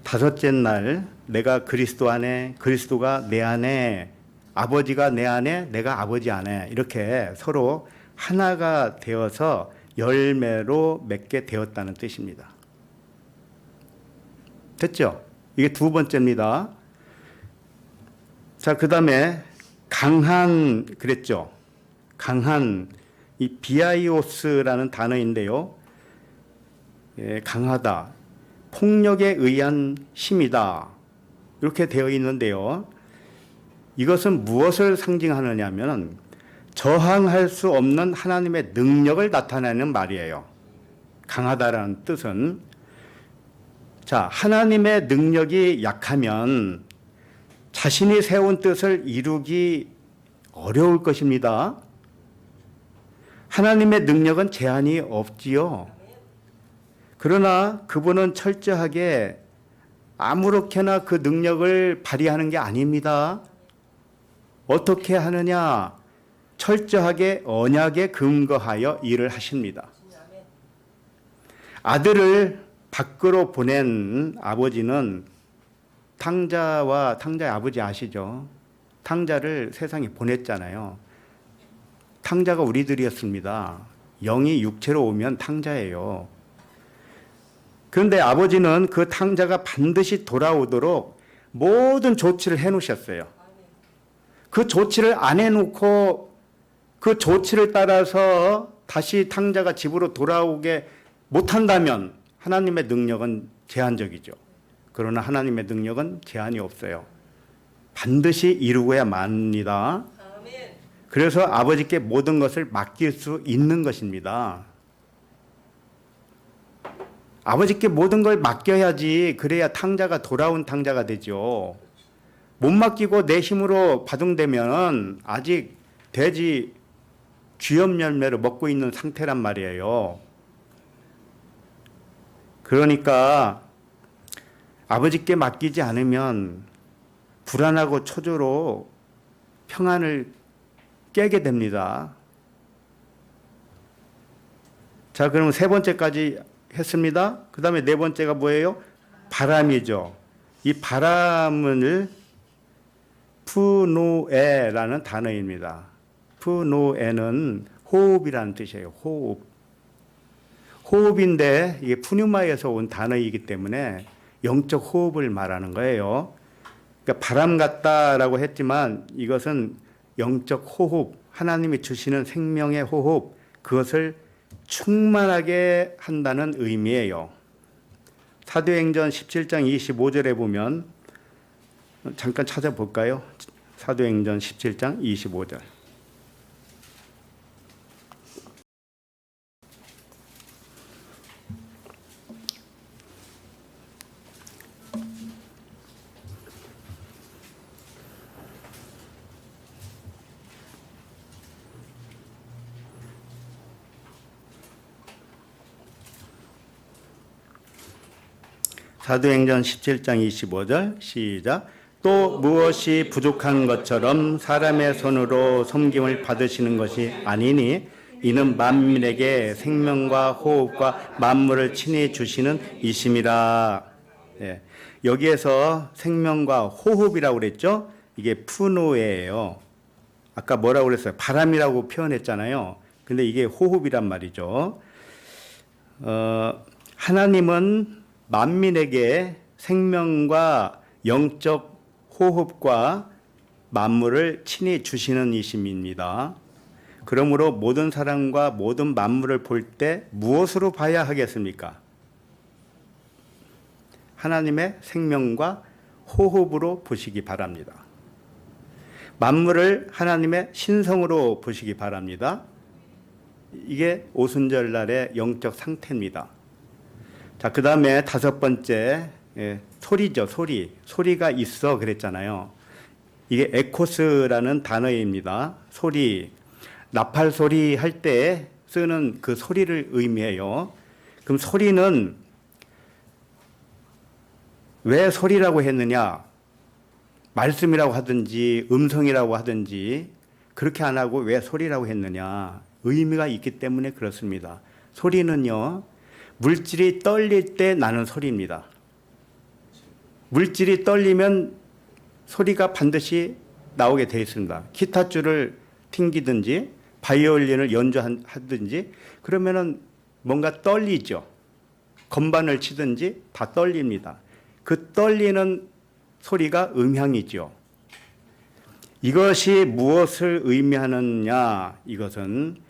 5째 날 내가 그리스도 안에, 그리스도가 내 안에, 아버지가 내 안에, 내가 아버지 안에 이렇게 서로 하나가 되어서 열매로 맺게 되었다는 뜻입니다. 됐죠? 이게 2번째입니다. 자, 그 다음에 강한 그랬죠? 강한 이 비아이오스라는 단어인데요. 예, 강하다. 폭력에 의한 힘이다. 이렇게 되어 있는데요. 이것은 무엇을 상징하느냐면 저항할 수 없는 하나님의 능력을 나타내는 말이에요. 강하다라는 뜻은, 자, 하나님의 능력이 약하면 자신이 세운 뜻을 이루기 어려울 것입니다. 하나님의 능력은 제한이 없지요. 그러나 그분은 철저하게 아무렇게나 그 능력을 발휘하는 게 아닙니다. 어떻게 하느냐? 철저하게 언약에 근거하여 일을 하십니다. 아들을 밖으로 보낸 아버지는 탕자의 아버지 아시죠? 탕자를 세상에 보냈잖아요. 탕자가 우리들이었습니다. 영이 육체로 오면 탕자예요. 그런데 아버지는 그 탕자가 반드시 돌아오도록 모든 조치를 해놓으셨어요. 그 조치를 안 해놓고 그 조치를 따라서 다시 탕자가 집으로 돌아오게 못한다면 하나님의 능력은 제한적이죠. 그러나 하나님의 능력은 제한이 없어요. 반드시 이루어야 합니다. 그래서 아버지께 모든 것을 맡길 수 있는 것입니다. 아버지께 모든 걸 맡겨야지, 그래야 탕자가 돌아온 탕자가 되죠. 못 맡기고 내 힘으로 바둥대면 아직 돼지 쥐염 열매를 먹고 있는 상태란 말이에요. 그러니까 아버지께 맡기지 않으면 불안하고 초조로 평안을 깨게 됩니다. 자, 그럼 세 번째까지 했습니다. 그 다음에 네 번째가 뭐예요? 바람이죠. 이 바람을 푸노에라는 단어입니다. 푸노에는 호흡이라는 뜻이에요. 호흡. 호흡인데 이게 푸뉴마에서 온 단어이기 때문에 영적 호흡을 말하는 거예요. 그러니까 바람 같다라고 했지만 이것은 영적 호흡, 하나님이 주시는 생명의 호흡, 그것을 충만하게 한다는 의미예요. 사도행전 17장 25절에 보면 잠깐 찾아볼까요? 사도행전 17장 25절. 사도행전 17장 25절 시작. 또 무엇이 부족한 것처럼 사람의 손으로 섬김을 받으시는 것이 아니니 이는 만민에게 생명과 호흡과 만물을 친히 주시는 이심이라. 예. 여기에서 생명과 호흡이라고 그랬죠. 이게 푸노에예요. 아까 뭐라고 그랬어요? 바람이라고 표현했잖아요. 근데 이게 호흡이란 말이죠. 하나님은 만민에게 생명과 영적 호흡과 만물을 친히 주시는 이심입니다. 그러므로 모든 사람과 모든 만물을 볼 때 무엇으로 봐야 하겠습니까? 하나님의 생명과 호흡으로 보시기 바랍니다. 만물을 하나님의 신성으로 보시기 바랍니다. 이게 오순절날의 영적 상태입니다. 자, 그 다음에 다섯 번째, 소리죠, 소리. 소리가 있어 그랬잖아요. 이게 에코스라는 단어입니다. 소리. 나팔 소리 할 때 쓰는 그 소리를 의미해요. 그럼 소리는 왜 소리라고 했느냐? 말씀이라고 하든지 음성이라고 하든지 그렇게 안 하고 왜 소리라고 했느냐? 의미가 있기 때문에 그렇습니다. 소리는요, 물질이 떨릴 때 나는 소리입니다. 물질이 떨리면 소리가 반드시 나오게 되어 있습니다. 기타줄을 튕기든지 바이올린을 연주하든지 그러면은 뭔가 떨리죠. 건반을 치든지 다 떨립니다. 그 떨리는 소리가 음향이죠. 이것이 무엇을 의미하느냐? 이것은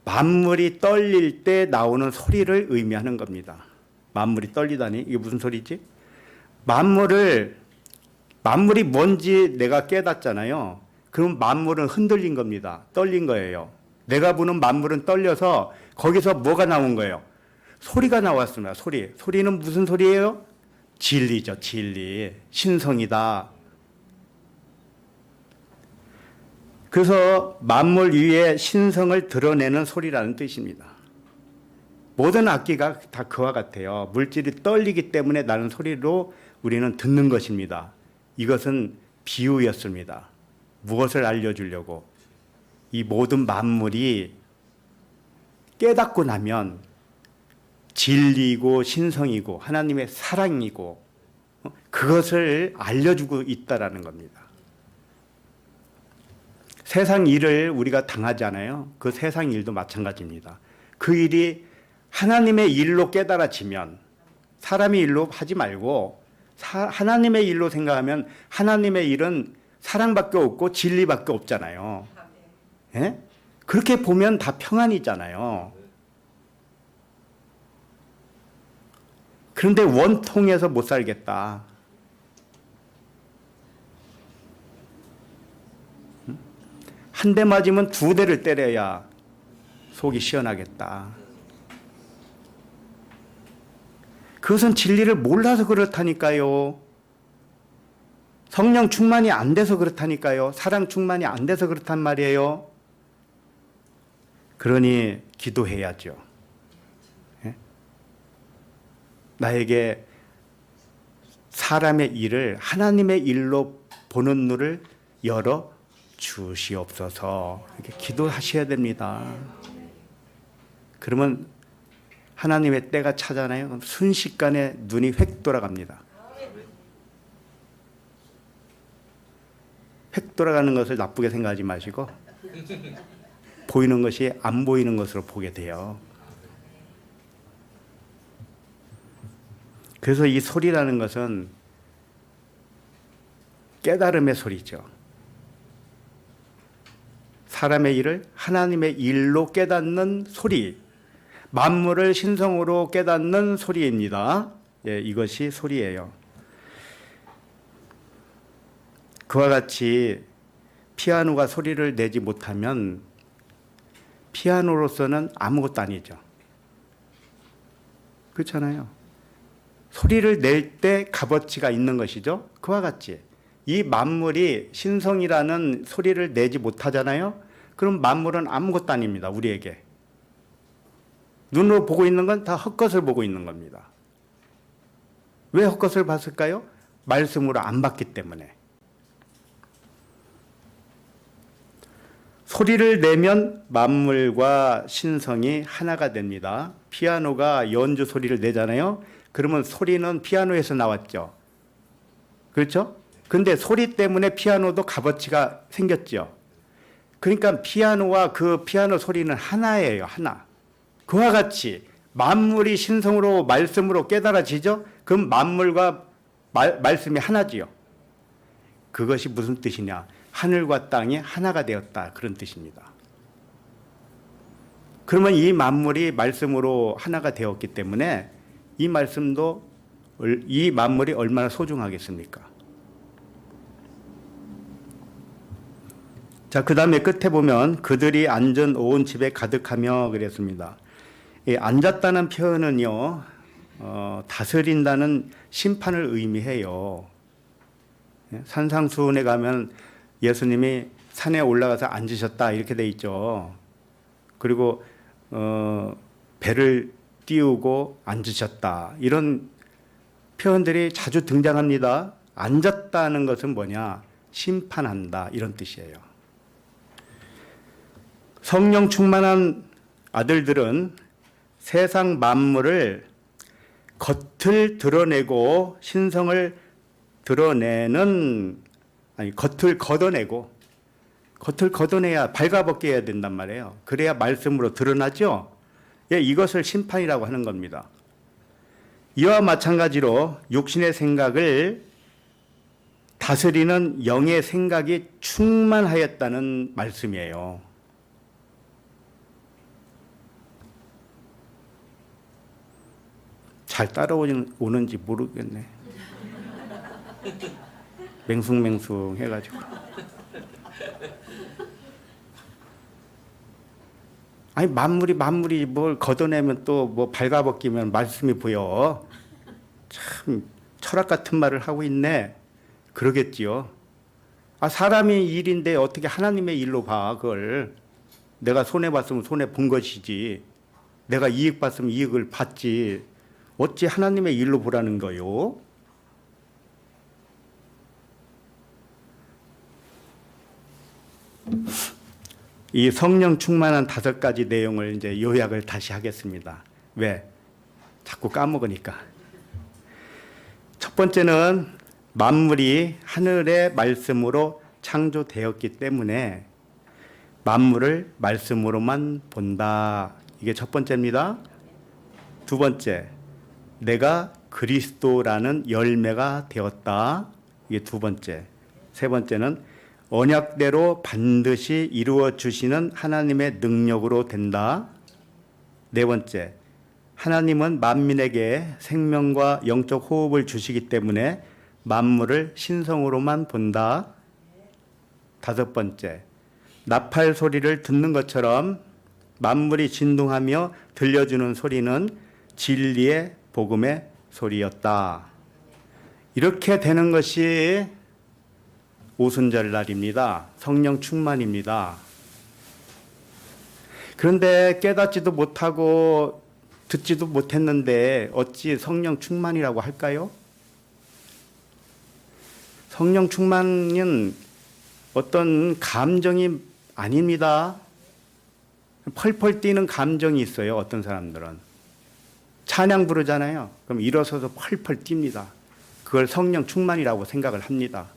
만물이 떨릴 때 나오는 소리를 의미하는 겁니다. 만물이 떨리다니 이게 무슨 소리지? 만물이 뭔지 내가 깨닫잖아요. 그럼 만물은 흔들린 겁니다. 떨린 거예요. 내가 보는 만물은 떨려서 거기서 뭐가 나온 거예요? 소리가 나왔습니다. 소리. 소리는 무슨 소리예요? 진리죠. 진리. 신성이다. 그래서 만물 위에 신성을 드러내는 소리라는 뜻입니다. 모든 악기가 다 그와 같아요. 물질이 떨리기 때문에 나는 소리로 우리는 듣는 것입니다. 이것은 비유였습니다. 무엇을 알려주려고? 이 모든 만물이 깨닫고 나면 진리고 신성이고 하나님의 사랑이고 그것을 알려주고 있다라는 겁니다. 세상 일을 우리가 당하잖아요. 그 세상 일도 마찬가지입니다. 그 일이 하나님의 일로 깨달아지면 사람의 일로 하지 말고 하나님의 일로 생각하면 하나님의 일은 사랑밖에 없고 진리밖에 없잖아요. 예? 그렇게 보면 다 평안이잖아요. 그런데 원통해서 못 살겠다. 한 대 맞으면 두 대를 때려야 속이 시원하겠다. 그것은 진리를 몰라서 그렇다니까요. 성령 충만이 안 돼서 그렇다니까요. 사랑 충만이 안 돼서 그렇단 말이에요. 그러니 기도해야죠. 예? 나에게 사람의 일을 하나님의 일로 보는 눈을 열어 주시옵소서. 이렇게 기도하셔야 됩니다. 그러면 하나님의 때가 차잖아요. 그럼 순식간에 눈이 획 돌아갑니다. 획 돌아가는 것을 나쁘게 생각하지 마시고 보이는 것이 안 보이는 것으로 보게 돼요. 그래서 이 소리라는 것은 깨달음의 소리죠. 사람의 일을 하나님의 일로 깨닫는 소리, 만물을 신성으로 깨닫는 소리입니다. 예, 이것이 소리예요. 그와 같이 피아노가 소리를 내지 못하면 피아노로서는 아무것도 아니죠. 그렇잖아요. 소리를 낼 때 값어치가 있는 것이죠. 그와 같이 이 만물이 신성이라는 소리를 내지 못하잖아요. 그럼 만물은 아무것도 아닙니다. 우리에게. 눈으로 보고 있는 건 다 헛것을 보고 있는 겁니다. 왜 헛것을 봤을까요? 말씀으로 안 봤기 때문에. 소리를 내면 만물과 신성이 하나가 됩니다. 피아노가 연주 소리를 내잖아요. 그러면 소리는 피아노에서 나왔죠. 그렇죠? 근데 소리 때문에 피아노도 값어치가 생겼죠. 그러니까 피아노와 그 피아노 소리는 하나예요. 하나. 그와 같이 만물이 신성으로 말씀으로 깨달아지죠. 그럼 만물과 말씀이 하나지요. 그것이 무슨 뜻이냐? 하늘과 땅이 하나가 되었다. 그런 뜻입니다. 그러면 이 만물이 말씀으로 하나가 되었기 때문에 이 말씀도 이 만물이 얼마나 소중하겠습니까? 자, 그 다음에 끝에 보면 그들이 앉은 온 집에 가득하며 그랬습니다. 이 앉았다는 표현은요, 다스린다는 심판을 의미해요. 산상수훈에 가면 예수님이 산에 올라가서 앉으셨다 이렇게 돼 있죠. 그리고 배를 띄우고 앉으셨다 이런 표현들이 자주 등장합니다. 앉았다는 것은 뭐냐? 심판한다 이런 뜻이에요. 성령 충만한 아들들은 세상 만물을 겉을 드러내고 신성을 드러내는 겉을 걷어내야 발가벗게 해야 된단 말이에요. 그래야 말씀으로 드러나죠. 예, 이것을 심판이라고 하는 겁니다. 이와 마찬가지로 육신의 생각을 다스리는 영의 생각이 충만하였다는 말씀이에요. 잘 따라오는지 모르겠네. 맹숭맹숭 해가지고. 아니 만물이 뭘 걷어내면 또 뭐 발가벗기면 말씀이 보여. 참 철학 같은 말을 하고 있네. 그러겠지요. 아, 사람이 일인데 어떻게 하나님의 일로 봐, 그걸. 내가 손해봤으면 손해본 것이지. 내가 이익봤으면 이익을 봤지. 어찌 하나님의 일로 보라는 거요? 이 성령 충만한 5가지 내용을 이제 요약을 다시 하겠습니다. 왜? 자꾸 까먹으니까. 첫 번째는 만물이 하늘의 말씀으로 창조되었기 때문에 만물을 말씀으로만 본다. 이게 첫 번째입니다. 두 번째, 내가 그리스도라는 열매가 되었다. 이게 두 번째. 세 번째는 언약대로 반드시 이루어 주시는 하나님의 능력으로 된다. 네 번째, 하나님은 만민에게 생명과 영적 호흡을 주시기 때문에 만물을 신성으로만 본다. 다섯 번째, 나팔 소리를 듣는 것처럼 만물이 진동하며 들려주는 소리는 진리의 복음의 소리였다. 이렇게 되는 것이 오순절날입니다. 성령 충만입니다. 그런데 깨닫지도 못하고 듣지도 못했는데 어찌 성령 충만이라고 할까요? 성령 충만은 어떤 감정이 아닙니다. 펄펄 뛰는 감정이 있어요. 어떤 사람들은. 찬양 부르잖아요. 그럼 일어서서 펄펄 뜁니다. 그걸 성령 충만이라고 생각을 합니다.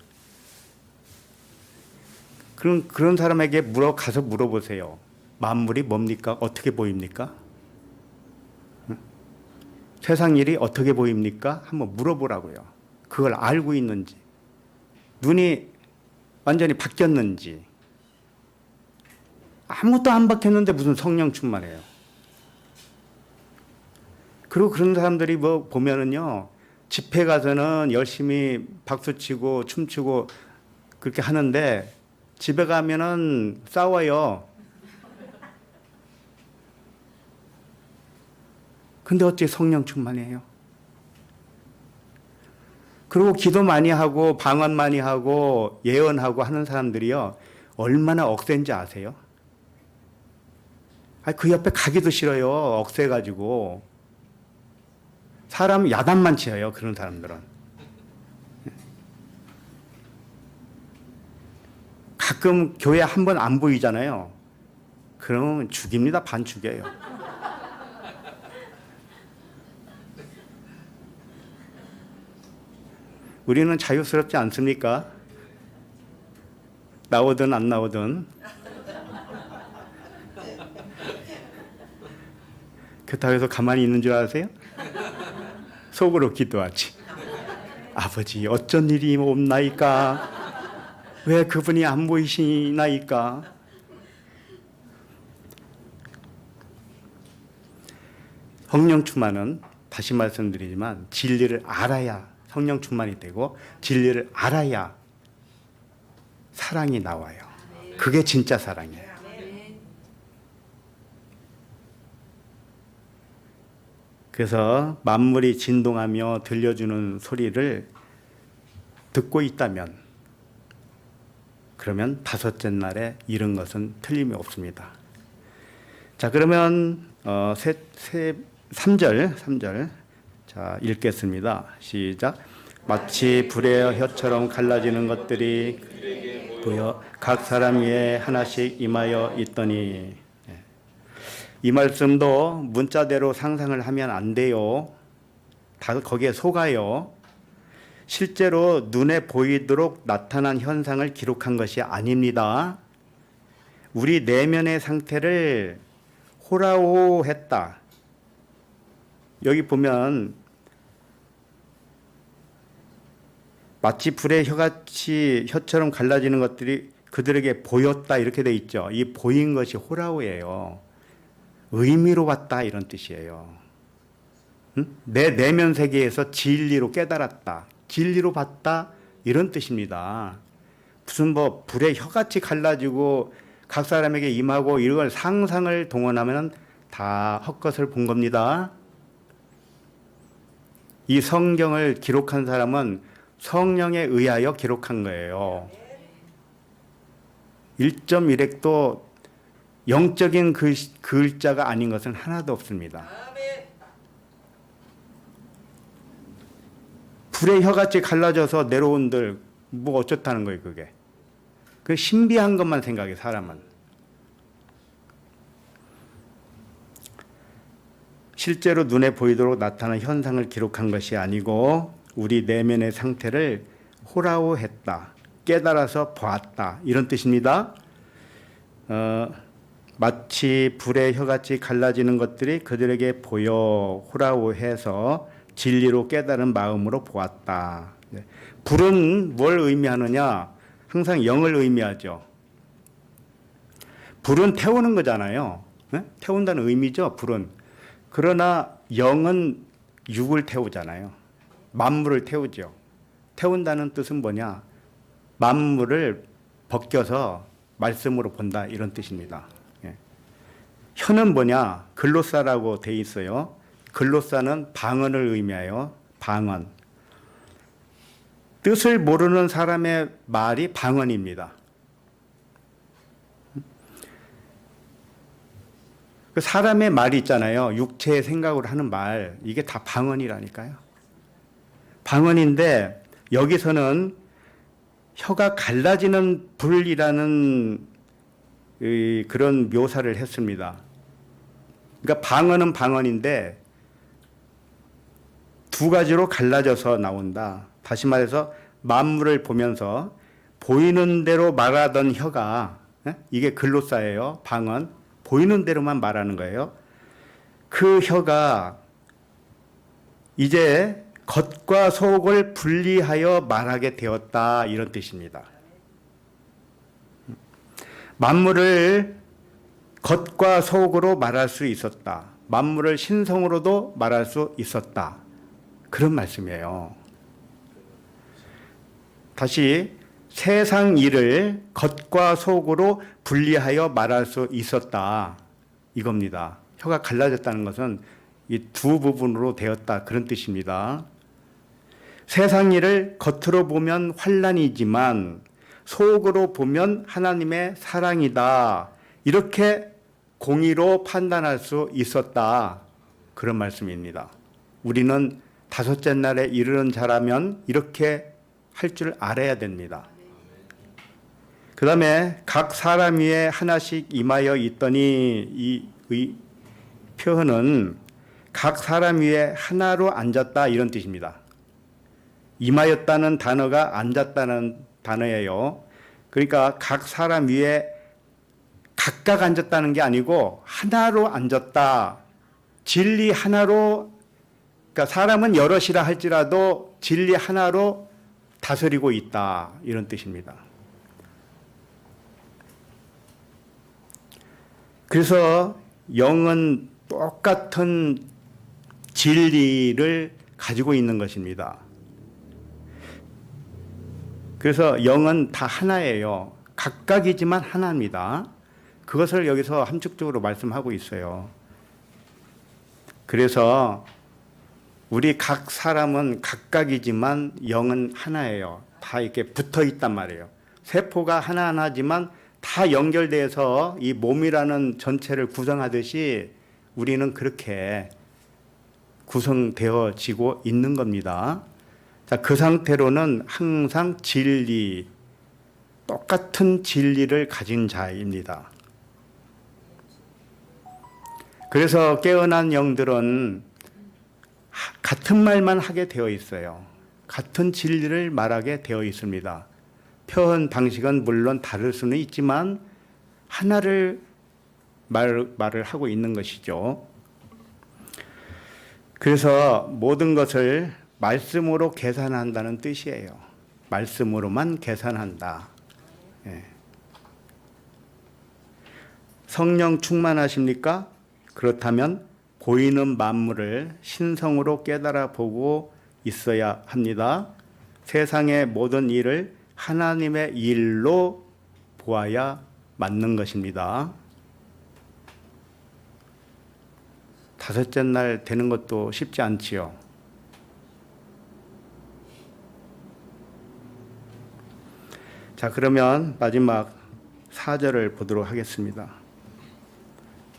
그런 사람에게 가서 물어보세요. 만물이 뭡니까? 어떻게 보입니까? 세상 일이 어떻게 보입니까? 한번 물어보라고요. 그걸 알고 있는지. 눈이 완전히 바뀌었는지. 아무것도 안 바뀌었는데 무슨 성령 충만해요. 그리고 그런 사람들이 뭐 보면은요, 집회 가서는 열심히 박수치고 춤추고 그렇게 하는데 집에 가면은 싸워요. 근데 어떻게 성령 충만해요? 그리고 기도 많이 하고 방언 많이 하고 예언하고 하는 사람들이요, 얼마나 억센지 아세요? 그 옆에 가기도 싫어요. 억세가지고. 사람 야단만 치어요. 그런 사람들은. 가끔 교회 한 번 안 보이잖아요. 그러면 죽입니다. 반 죽여요. 우리는 자유스럽지 않습니까? 나오든 안 나오든. 그렇다고 해서 가만히 있는 줄 아세요? 속으로 기도하지. 아버지, 어쩐 일이 없나이까? 왜 그분이 안 보이시나이까? 성령 충만은 다시 말씀드리지만 진리를 알아야 성령 충만이 되고 진리를 알아야 사랑이 나와요. 그게 진짜 사랑이에요. 그래서 만물이 진동하며 들려주는 소리를 듣고 있다면 그러면 5째 날에 이른 것은 틀림이 없습니다. 자, 그러면 3절 자, 읽겠습니다. 시작. 마치 불의 혀처럼 갈라지는 것들이 보여 각 사람 위에 하나씩 임하여 있더니. 이 말씀도 문자대로 상상을 하면 안 돼요. 다 거기에 속아요. 실제로 눈에 보이도록 나타난 현상을 기록한 것이 아닙니다. 우리 내면의 상태를 호라호했다. 여기 보면 마치 불의 혀처럼 갈라지는 것들이 그들에게 보였다 이렇게 돼 있죠. 이 보인 것이 호라호예요. 의미로 봤다 이런 뜻이에요. 내 내면 세계에서 진리로 깨달았다. 진리로 봤다 이런 뜻입니다. 무슨 뭐 불의 혀같이 갈라지고 각 사람에게 임하고 이걸 상상을 동원하면 다 헛것을 본 겁니다. 이 성경을 기록한 사람은 성령에 의하여 기록한 거예요. 1.1획도 영적인 글자가 아닌 것은 하나도 없습니다. 불의 혀같이 갈라져서 내려온들 뭐 어쩌다는 거예요, 그게. 그 신비한 것만 생각해, 사람은. 실제로 눈에 보이도록 나타나는 현상을 기록한 것이 아니고 우리 내면의 상태를 호라오했다, 깨달아서 보았다, 이런 뜻입니다. 마치 불의 혀같이 갈라지는 것들이 그들에게 보여 호라오해서 진리로 깨달은 마음으로 보았다. 불은 뭘 의미하느냐? 항상 영을 의미하죠. 불은 태우는 거잖아요. 태운다는 의미죠, 불은. 그러나 영은 육을 태우잖아요. 만물을 태우죠. 태운다는 뜻은 뭐냐? 만물을 벗겨서 말씀으로 본다, 이런 뜻입니다. 혀는 뭐냐? 글로사라고 돼 있어요. 글로사는 방언을 의미하여 방언. 뜻을 모르는 사람의 말이 방언입니다. 그 사람의 말이 있잖아요. 육체의 생각으로 하는 말, 이게 다 방언이라니까요. 방언인데 여기서는 혀가 갈라지는 불이라는 그런 묘사를 했습니다. 그러니까 방언은 방언인데 두 가지로 갈라져서 나온다. 다시 말해서 만물을 보면서 보이는 대로 말하던 혀가, 이게 글로사예요. 방언. 보이는 대로만 말하는 거예요. 그 혀가 이제 겉과 속을 분리하여 말하게 되었다, 이런 뜻입니다. 만물을 겉과 속으로 말할 수 있었다. 만물을 신성으로도 말할 수 있었다. 그런 말씀이에요. 다시 세상 일을 겉과 속으로 분리하여 말할 수 있었다, 이겁니다. 혀가 갈라졌다는 것은 이 두 부분으로 되었다, 그런 뜻입니다. 세상 일을 겉으로 보면 환난이지만 속으로 보면 하나님의 사랑이다, 이렇게 공의로 판단할 수 있었다, 그런 말씀입니다. 우리는 다섯째 날에 이르는 자라면 이렇게 할 줄 알아야 됩니다. 그 다음에 각 사람 위에 하나씩 임하여 있더니, 이 표현은 각 사람 위에 하나로 앉았다, 이런 뜻입니다. 임하였다는 단어가 앉았다는 단어예요. 그러니까 각 사람 위에 각각 앉았다는 게 아니고 하나로 앉았다. 진리 하나로, 그러니까 사람은 여럿이라 할지라도 진리 하나로 다스리고 있다, 이런 뜻입니다. 그래서 영은 똑같은 진리를 가지고 있는 것입니다. 그래서 영은 다 하나예요. 각각이지만 하나입니다. 그것을 여기서 함축적으로 말씀하고 있어요. 그래서 우리 각 사람은 각각이지만 영은 하나예요. 다 이렇게 붙어 있단 말이에요. 세포가 하나하나지만 다 연결돼서 이 몸이라는 전체를 구성하듯이 우리는 그렇게 구성되어지고 있는 겁니다. 자, 그 상태로는 항상 진리, 똑같은 진리를 가진 자입니다. 그래서 깨어난 영들은 같은 말만 하게 되어 있어요. 같은 진리를 말하게 되어 있습니다. 표현 방식은 물론 다를 수는 있지만 하나를 말을 하고 있는 것이죠. 그래서 모든 것을 말씀으로 계산한다는 뜻이에요. 말씀으로만 계산한다. 예. 성령 충만하십니까? 그렇다면 보이는 만물을 신성으로 깨달아 보고 있어야 합니다. 세상의 모든 일을 하나님의 일로 보아야 맞는 것입니다. 다섯째 날 되는 것도 쉽지 않지요. 자, 그러면 마지막 4절을 보도록 하겠습니다.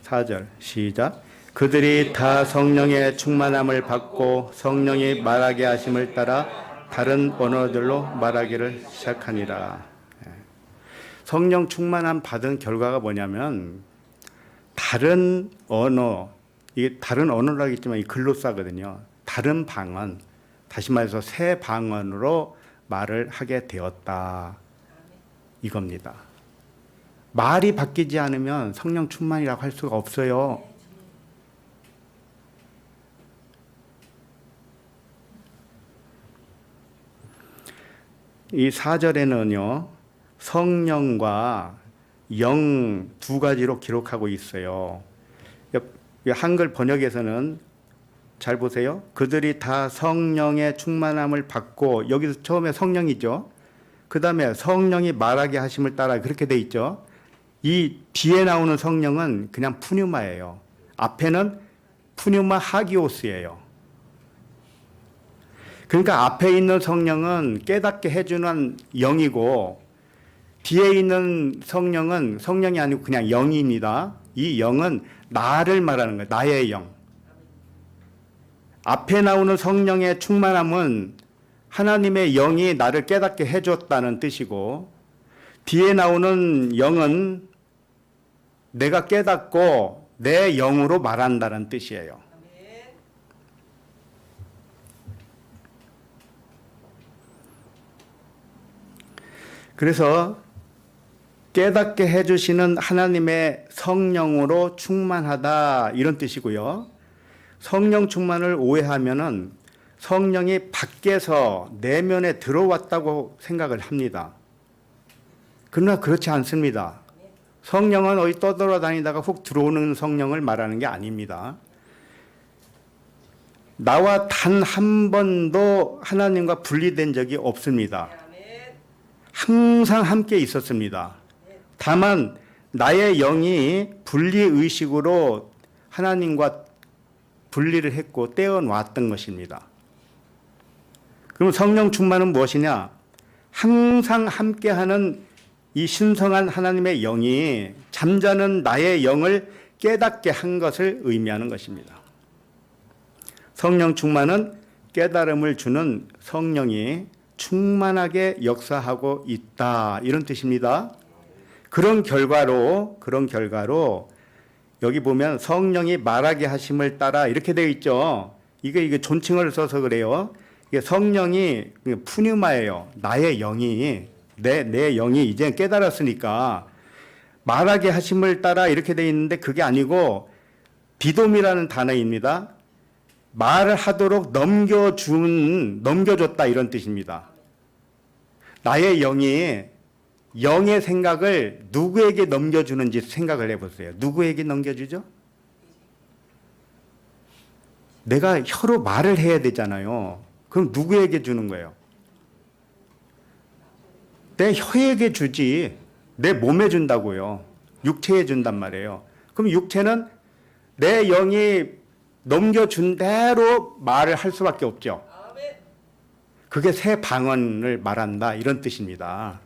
4절 시작. 그들이 다 성령의 충만함을 받고 성령이 말하게 하심을 따라 다른 언어들로 말하기를 시작하니라. 성령 충만함 받은 결과가 뭐냐면 다른 언어, 이게 다른 언어라겠지만 이 글로사거든요. 다른 방언, 다시 말해서 새 방언으로 말을 하게 되었다. 이겁니다. 말이 바뀌지 않으면 성령 충만이라고 할 수가 없어요. 이 4절에는요, 성령과 영 두 가지로 기록하고 있어요. 한글 번역에서는 잘 보세요. 그들이 다 성령의 충만함을 받고, 여기서 처음에 성령이죠. 그 다음에 성령이 말하게 하심을 따라 그렇게 돼 있죠. 이 뒤에 나오는 성령은 그냥 푸뉴마예요. 앞에는 푸뉴마 하기오스예요. 그러니까 앞에 있는 성령은 깨닫게 해주는 영이고 뒤에 있는 성령은 성령이 아니고 그냥 영입니다. 이 영은 나를 말하는 거예요. 나의 영. 앞에 나오는 성령의 충만함은 하나님의 영이 나를 깨닫게 해줬다는 뜻이고 뒤에 나오는 영은 내가 깨닫고 내 영으로 말한다는 뜻이에요. 그래서 깨닫게 해주시는 하나님의 성령으로 충만하다 이런 뜻이고요. 성령 충만을 오해하면은 성령이 밖에서 내면에 들어왔다고 생각을 합니다. 그러나 그렇지 않습니다. 성령은 어디 떠돌아다니다가 훅 들어오는 성령을 말하는 게 아닙니다. 나와 단 한 번도 하나님과 분리된 적이 없습니다. 항상 함께 있었습니다. 다만 나의 영이 분리의식으로 하나님과 분리를 했고 떼어놨던 것입니다. 그럼 성령 충만은 무엇이냐? 항상 함께하는 이 신성한 하나님의 영이 잠자는 나의 영을 깨닫게 한 것을 의미하는 것입니다. 성령 충만은 깨달음을 주는 성령이 충만하게 역사하고 있다 이런 뜻입니다. 그런 결과로 여기 보면 성령이 말하게 하심을 따라 이렇게 되어 있죠. 이게 존칭을 써서 그래요. 이게 성령이 푸뉴마예요. 나의 영이 내 영이 이제 깨달았으니까 말하게 하심을 따라 이렇게 되어 있는데 그게 아니고 디돔이라는 단어입니다. 말을 하도록 넘겨줬다 이런 뜻입니다. 나의 영이 영의 생각을 누구에게 넘겨주는지 생각을 해보세요. 누구에게 넘겨주죠? 내가 혀로 말을 해야 되잖아요. 그럼 누구에게 주는 거예요? 내 혀에게 주지. 내 몸에 준다고요. 육체에 준단 말이에요. 그럼 육체는 내 영이 넘겨준 대로 말을 할 수밖에 없죠. 그게 새 방언을 말한다 이런 뜻입니다.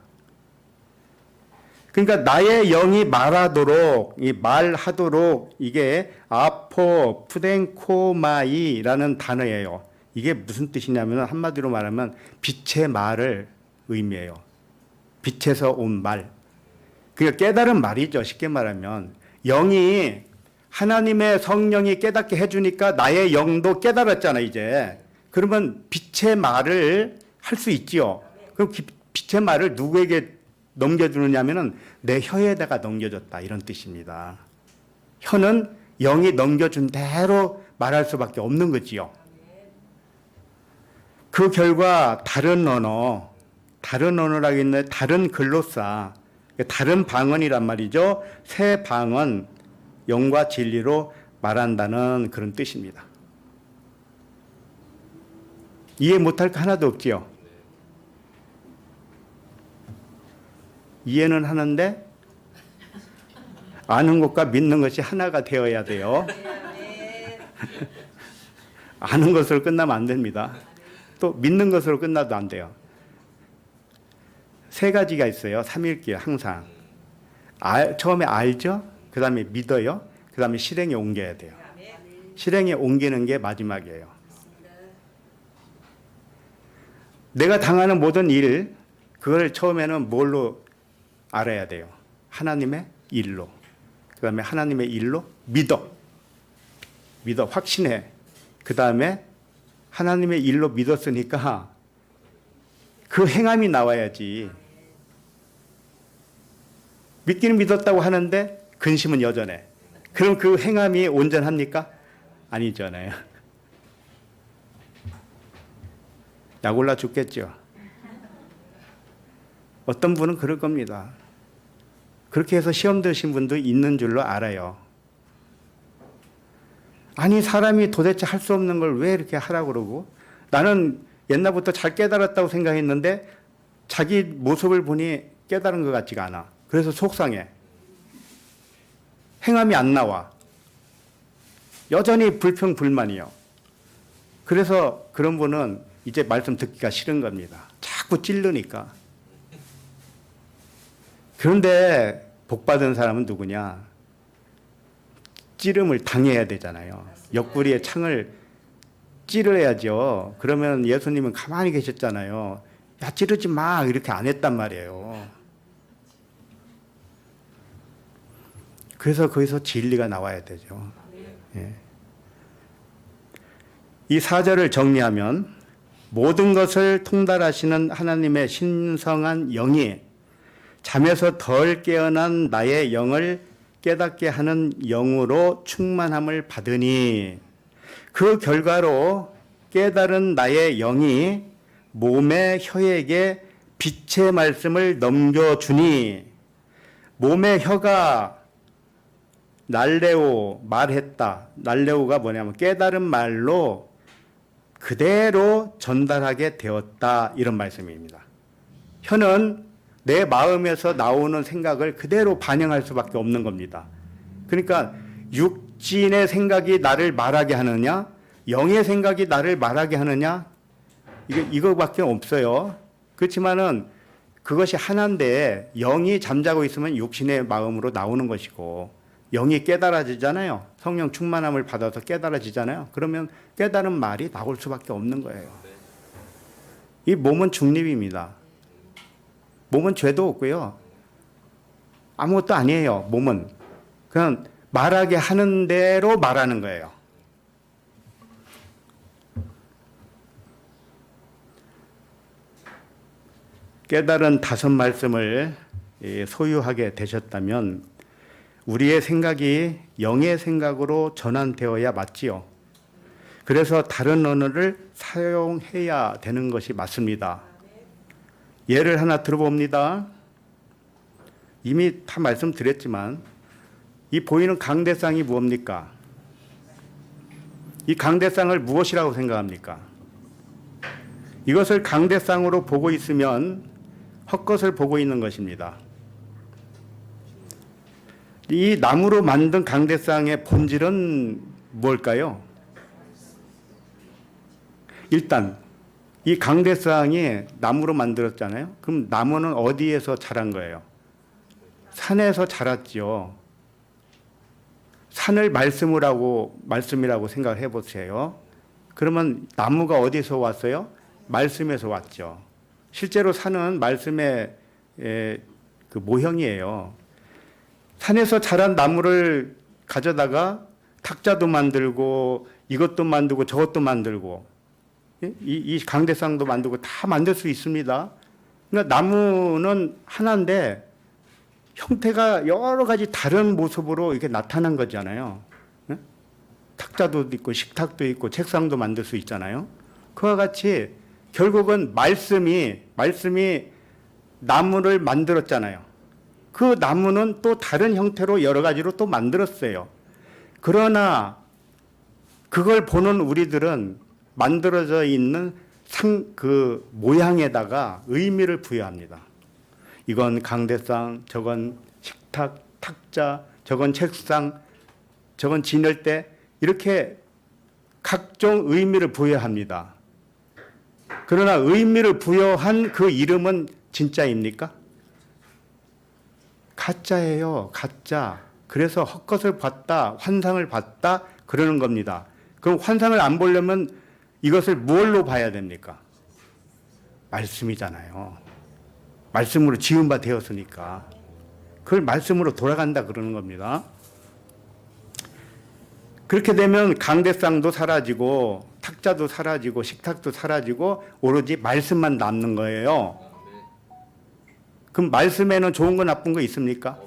그러니까 나의 영이 말하도록 말하도록 이게 아포 푸덴코마이라는 단어예요. 이게 무슨 뜻이냐면 한마디로 말하면 빛의 말을 의미해요. 빛에서 온 말. 그러니까 깨달은 말이죠. 쉽게 말하면 영이 하나님의 성령이 깨닫게 해주니까 나의 영도 깨달았잖아 이제. 그러면 빛의 말을 할 수 있지요. 그럼 빛의 말을 누구에게 넘겨주느냐면은 내 혀에다가 넘겨줬다 이런 뜻입니다. 혀는 영이 넘겨준 대로 말할 수밖에 없는 거지요. 그 결과 다른 언어라기는 다른 글로사, 다른 방언이란 말이죠. 새 방언, 영과 진리로 말한다는 그런 뜻입니다. 이해 못할 거 하나도 없지요. 이해는 하는데 아는 것과 믿는 것이 하나가 되어야 돼요. 아는 것으로 끝나면 안 됩니다. 또 믿는 것으로 끝나도 안 돼요. 세 가지가 있어요. 삼일기에 항상. 처음에 알죠? 그 다음에 믿어요. 그 다음에 실행에 옮겨야 돼요. 실행에 옮기는 게 마지막이에요. 내가 당하는 모든 일, 그걸 처음에는 뭘로 알아야 돼요? 하나님의 일로. 그 다음에 하나님의 일로 믿어. 확신해. 그 다음에 하나님의 일로 믿었으니까 그 행함이 나와야지. 믿기는 믿었다고 하는데 근심은 여전해. 그럼 그 행함이 온전합니까? 아니잖아요. 약 올라 죽겠죠. 어떤 분은 그럴 겁니다. 그렇게 해서 시험 드신 분도 있는 줄로 알아요. 아니, 사람이 도대체 할 수 없는 걸 왜 이렇게 하라고 그러고, 나는 옛날부터 잘 깨달았다고 생각했는데 자기 모습을 보니 깨달은 것 같지가 않아. 그래서 속상해. 행함이 안 나와. 여전히 불평불만이요. 그래서 그런 분은 이제 말씀 듣기가 싫은 겁니다. 자꾸 찔르니까. 그런데 복받은 사람은 누구냐? 찌름을 당해야 되잖아요. 옆구리에 창을 찌르야죠. 그러면 예수님은 가만히 계셨잖아요. 야, 찌르지 마. 이렇게 안 했단 말이에요. 그래서 거기서 진리가 나와야 되죠. 예. 이 4절을 정리하면 모든 것을 통달하시는 하나님의 신성한 영이 잠에서 덜 깨어난 나의 영을 깨닫게 하는 영으로 충만함을 받으니 그 결과로 깨달은 나의 영이 몸의 혀에게 빛의 말씀을 넘겨주니 몸의 혀가 날레오 말했다. 날레오가 뭐냐면 깨달은 말로 그대로 전달하게 되었다. 이런 말씀입니다. 혀는 내 마음에서 나오는 생각을 그대로 반영할 수밖에 없는 겁니다. 그러니까 육신의 생각이 나를 말하게 하느냐, 영의 생각이 나를 말하게 하느냐, 이거밖에 없어요. 그렇지만은 그것이 하나인데 영이 잠자고 있으면 육신의 마음으로 나오는 것이고 영이 깨달아지잖아요. 성령 충만함을 받아서 깨달아지잖아요. 그러면 깨달은 말이 나올 수밖에 없는 거예요. 이 몸은 중립입니다. 몸은 죄도 없고요. 아무것도 아니에요. 몸은. 그냥 말하게 하는 대로 말하는 거예요. 깨달은 5 말씀을 소유하게 되셨다면 우리의 생각이 영의 생각으로 전환되어야 맞지요. 그래서 다른 언어를 사용해야 되는 것이 맞습니다. 예를 하나 들어봅니다. 이미 다 말씀드렸지만 이 보이는 강대상이 무엇입니까? 이 강대상을 무엇이라고 생각합니까? 이것을 강대상으로 보고 있으면 헛것을 보고 있는 것입니다. 이 나무로 만든 강대상의 본질은 뭘까요? 일단 이 강대상이 나무로 만들었잖아요. 그럼 나무는 어디에서 자란 거예요? 산에서 자랐죠. 산을 말씀이라고 생각해 보세요. 그러면 나무가 어디서 왔어요? 말씀에서 왔죠. 실제로 산은 말씀의 그 모형이에요. 산에서 자란 나무를 가져다가 탁자도 만들고 이것도 만들고 저것도 만들고 이 강대상도 만들고 다 만들 수 있습니다. 그러니까 나무는 하나인데 형태가 여러 가지 다른 모습으로 이렇게 나타난 거잖아요. 탁자도 있고 식탁도 있고 책상도 만들 수 있잖아요. 그와 같이 결국은 말씀이 나무를 만들었잖아요. 그 나무는 또 다른 형태로 여러 가지로 또 만들었어요. 그러나 그걸 보는 우리들은 만들어져 있는 그 모양에다가 의미를 부여합니다. 이건 강대상, 저건 식탁, 탁자, 저건 책상, 저건 진열대, 이렇게 각종 의미를 부여합니다. 그러나 의미를 부여한 그 이름은 진짜입니까? 가짜예요. 가짜. 그래서 헛것을 봤다, 환상을 봤다 그러는 겁니다. 그럼 환상을 안 보려면 이것을 뭘로 봐야 됩니까? 말씀이잖아요. 말씀으로 지은 바 되었으니까. 그걸 말씀으로 돌아간다 그러는 겁니다. 그렇게 되면 강대상도 사라지고 탁자도 사라지고 식탁도 사라지고 오로지 말씀만 남는 거예요. 그럼 말씀에는 좋은 거 나쁜 거 있습니까?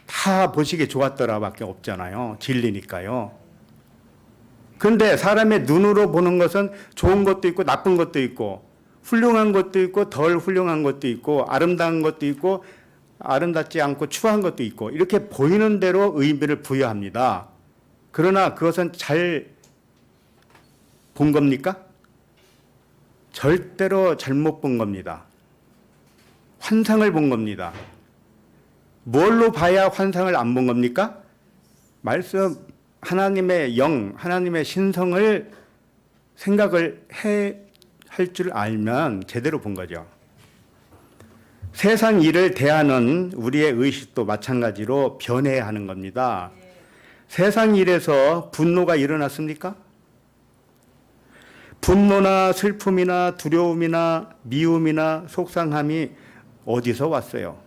다 보시기에 좋았더라밖에 없잖아요. 진리니까요. 그런데 사람의 눈으로 보는 것은 좋은 것도 있고 나쁜 것도 있고 훌륭한 것도 있고 덜 훌륭한 것도 있고 아름다운 것도 있고 아름답지 않고 추한 것도 있고 이렇게 보이는 대로 의미를 부여합니다. 그러나 그것은 잘 본 겁니까? 절대로 잘못 본 겁니다. 환상을 본 겁니다. 뭘로 봐야 환상을 안 본 겁니까? 말씀, 하나님의 영, 하나님의 신성을 생각을 할 줄 알면 제대로 본 거죠. 세상 일을 대하는 우리의 의식도 마찬가지로 변해야 하는 겁니다. 세상 일에서 분노가 일어났습니까? 분노나 슬픔이나 두려움이나 미움이나 속상함이 어디서 왔어요?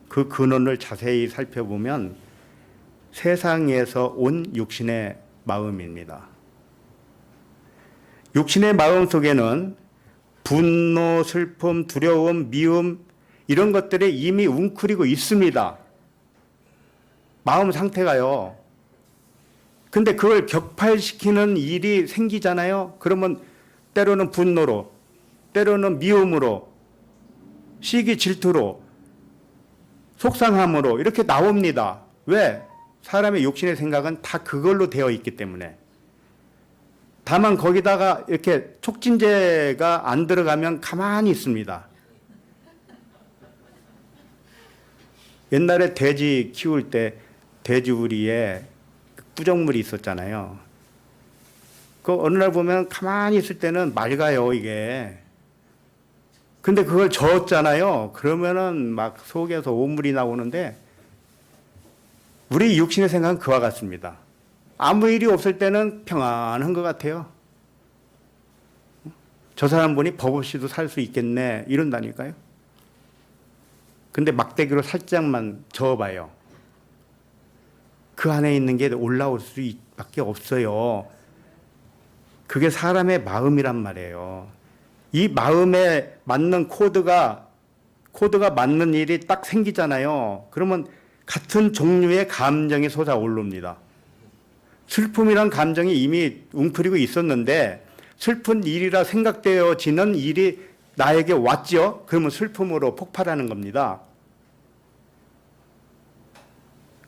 그 근원을 자세히 살펴보면 세상에서 온 육신의 마음입니다. 육신의 마음 속에는 분노, 슬픔, 두려움, 미움 이런 것들이 이미 웅크리고 있습니다. 마음 상태가요. 근데 그걸 격발시키는 일이 생기잖아요. 그러면 때로는 분노로, 때로는 미움으로, 시기 질투로, 속상함으로 이렇게 나옵니다. 왜? 사람의 육신의 생각은 다 그걸로 되어 있기 때문에. 다만 거기다가 이렇게 촉진제가 안 들어가면 가만히 있습니다. 옛날에 돼지 키울 때 돼지우리에 부정물이 있었잖아요. 그 어느 날 보면 가만히 있을 때는 맑아요, 이게. 근데 그걸 저었잖아요. 그러면은 막 속에서 오물이 나오는데 우리 육신의 생각은 그와 같습니다. 아무 일이 없을 때는 평안한 것 같아요. 저 사람 보니 법 없이도 살 수 있겠네 이런다니까요. 근데 막대기로 살짝만 저어봐요. 그 안에 있는 게 올라올 수밖에 없어요. 그게 사람의 마음이란 말이에요. 이 마음에 맞는 코드가 맞는 일이 딱 생기잖아요. 그러면 같은 종류의 감정이 솟아오릅니다. 슬픔이란 감정이 이미 웅크리고 있었는데 슬픈 일이라 생각되어지는 일이 나에게 왔죠. 그러면 슬픔으로 폭발하는 겁니다.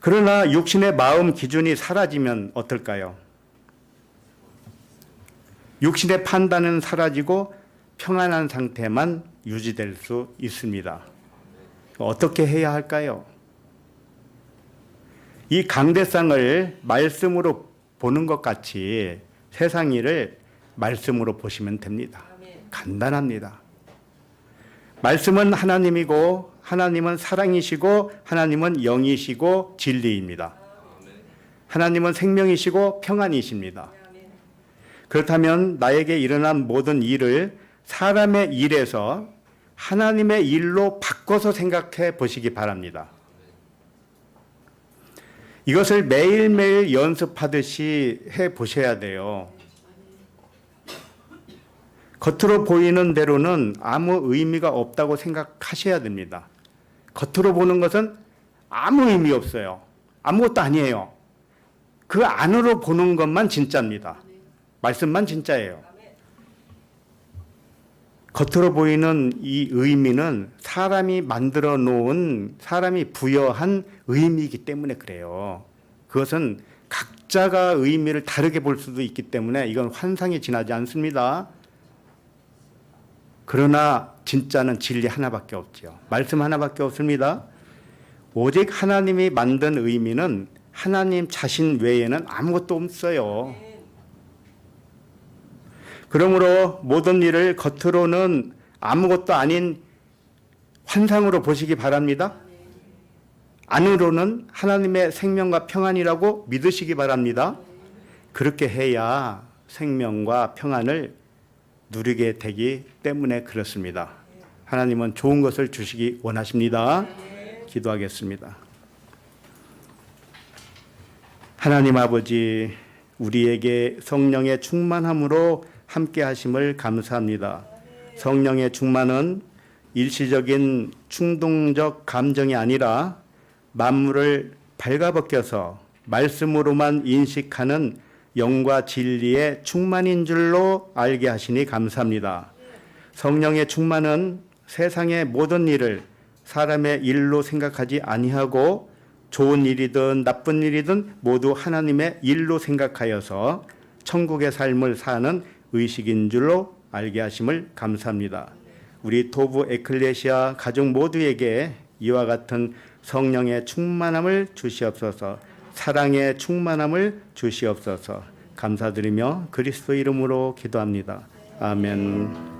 그러나 육신의 마음 기준이 사라지면 어떨까요? 육신의 판단은 사라지고 평안한 상태만 유지될 수 있습니다. 어떻게 해야 할까요? 이 강대상을 말씀으로 보는 것 같이 세상 일을 말씀으로 보시면 됩니다. 간단합니다. 말씀은 하나님이고 하나님은 사랑이시고 하나님은 영이시고 진리입니다. 하나님은 생명이시고 평안이십니다. 그렇다면 나에게 일어난 모든 일을 사람의 일에서 하나님의 일로 바꿔서 생각해 보시기 바랍니다. 이것을 매일매일 연습하듯이 해 보셔야 돼요. 겉으로 보이는 대로는 아무 의미가 없다고 생각하셔야 됩니다. 겉으로 보는 것은 아무 의미 없어요. 아무것도 아니에요. 그 안으로 보는 것만 진짜입니다. 말씀만 진짜예요. 겉으로 보이는 이 의미는 사람이 만들어 놓은, 사람이 부여한 의미이기 때문에 그래요. 그것은 각자가 의미를 다르게 볼 수도 있기 때문에 이건 환상에 지나지 않습니다. 그러나 진짜는 진리 하나밖에 없죠. 말씀 하나밖에 없습니다. 오직 하나님이 만든 의미는 하나님 자신 외에는 아무것도 없어요. 그러므로 모든 일을 겉으로는 아무것도 아닌 환상으로 보시기 바랍니다. 안으로는 하나님의 생명과 평안이라고 믿으시기 바랍니다. 그렇게 해야 생명과 평안을 누리게 되기 때문에 그렇습니다. 하나님은 좋은 것을 주시기 원하십니다. 기도하겠습니다. 하나님 아버지, 우리에게 성령의 충만함으로 함께 하심을 감사합니다. 성령의 충만은 일시적인 충동적 감정이 아니라 만물을 발가벗겨서 말씀으로만 인식하는 영과 진리의 충만인 줄로 알게 하시니 감사합니다. 성령의 충만은 세상의 모든 일을 사람의 일로 생각하지 아니하고 좋은 일이든 나쁜 일이든 모두 하나님의 일로 생각하여서 천국의 삶을 사는 의식인 줄로 알게 하심을 감사합니다. 우리 도부 에클레시아 가족 모두에게 이와 같은 성령의 충만함을 주시옵소서. 사랑의 충만함을 주시옵소서. 감사드리며 그리스도 이름으로 기도합니다. 아멘.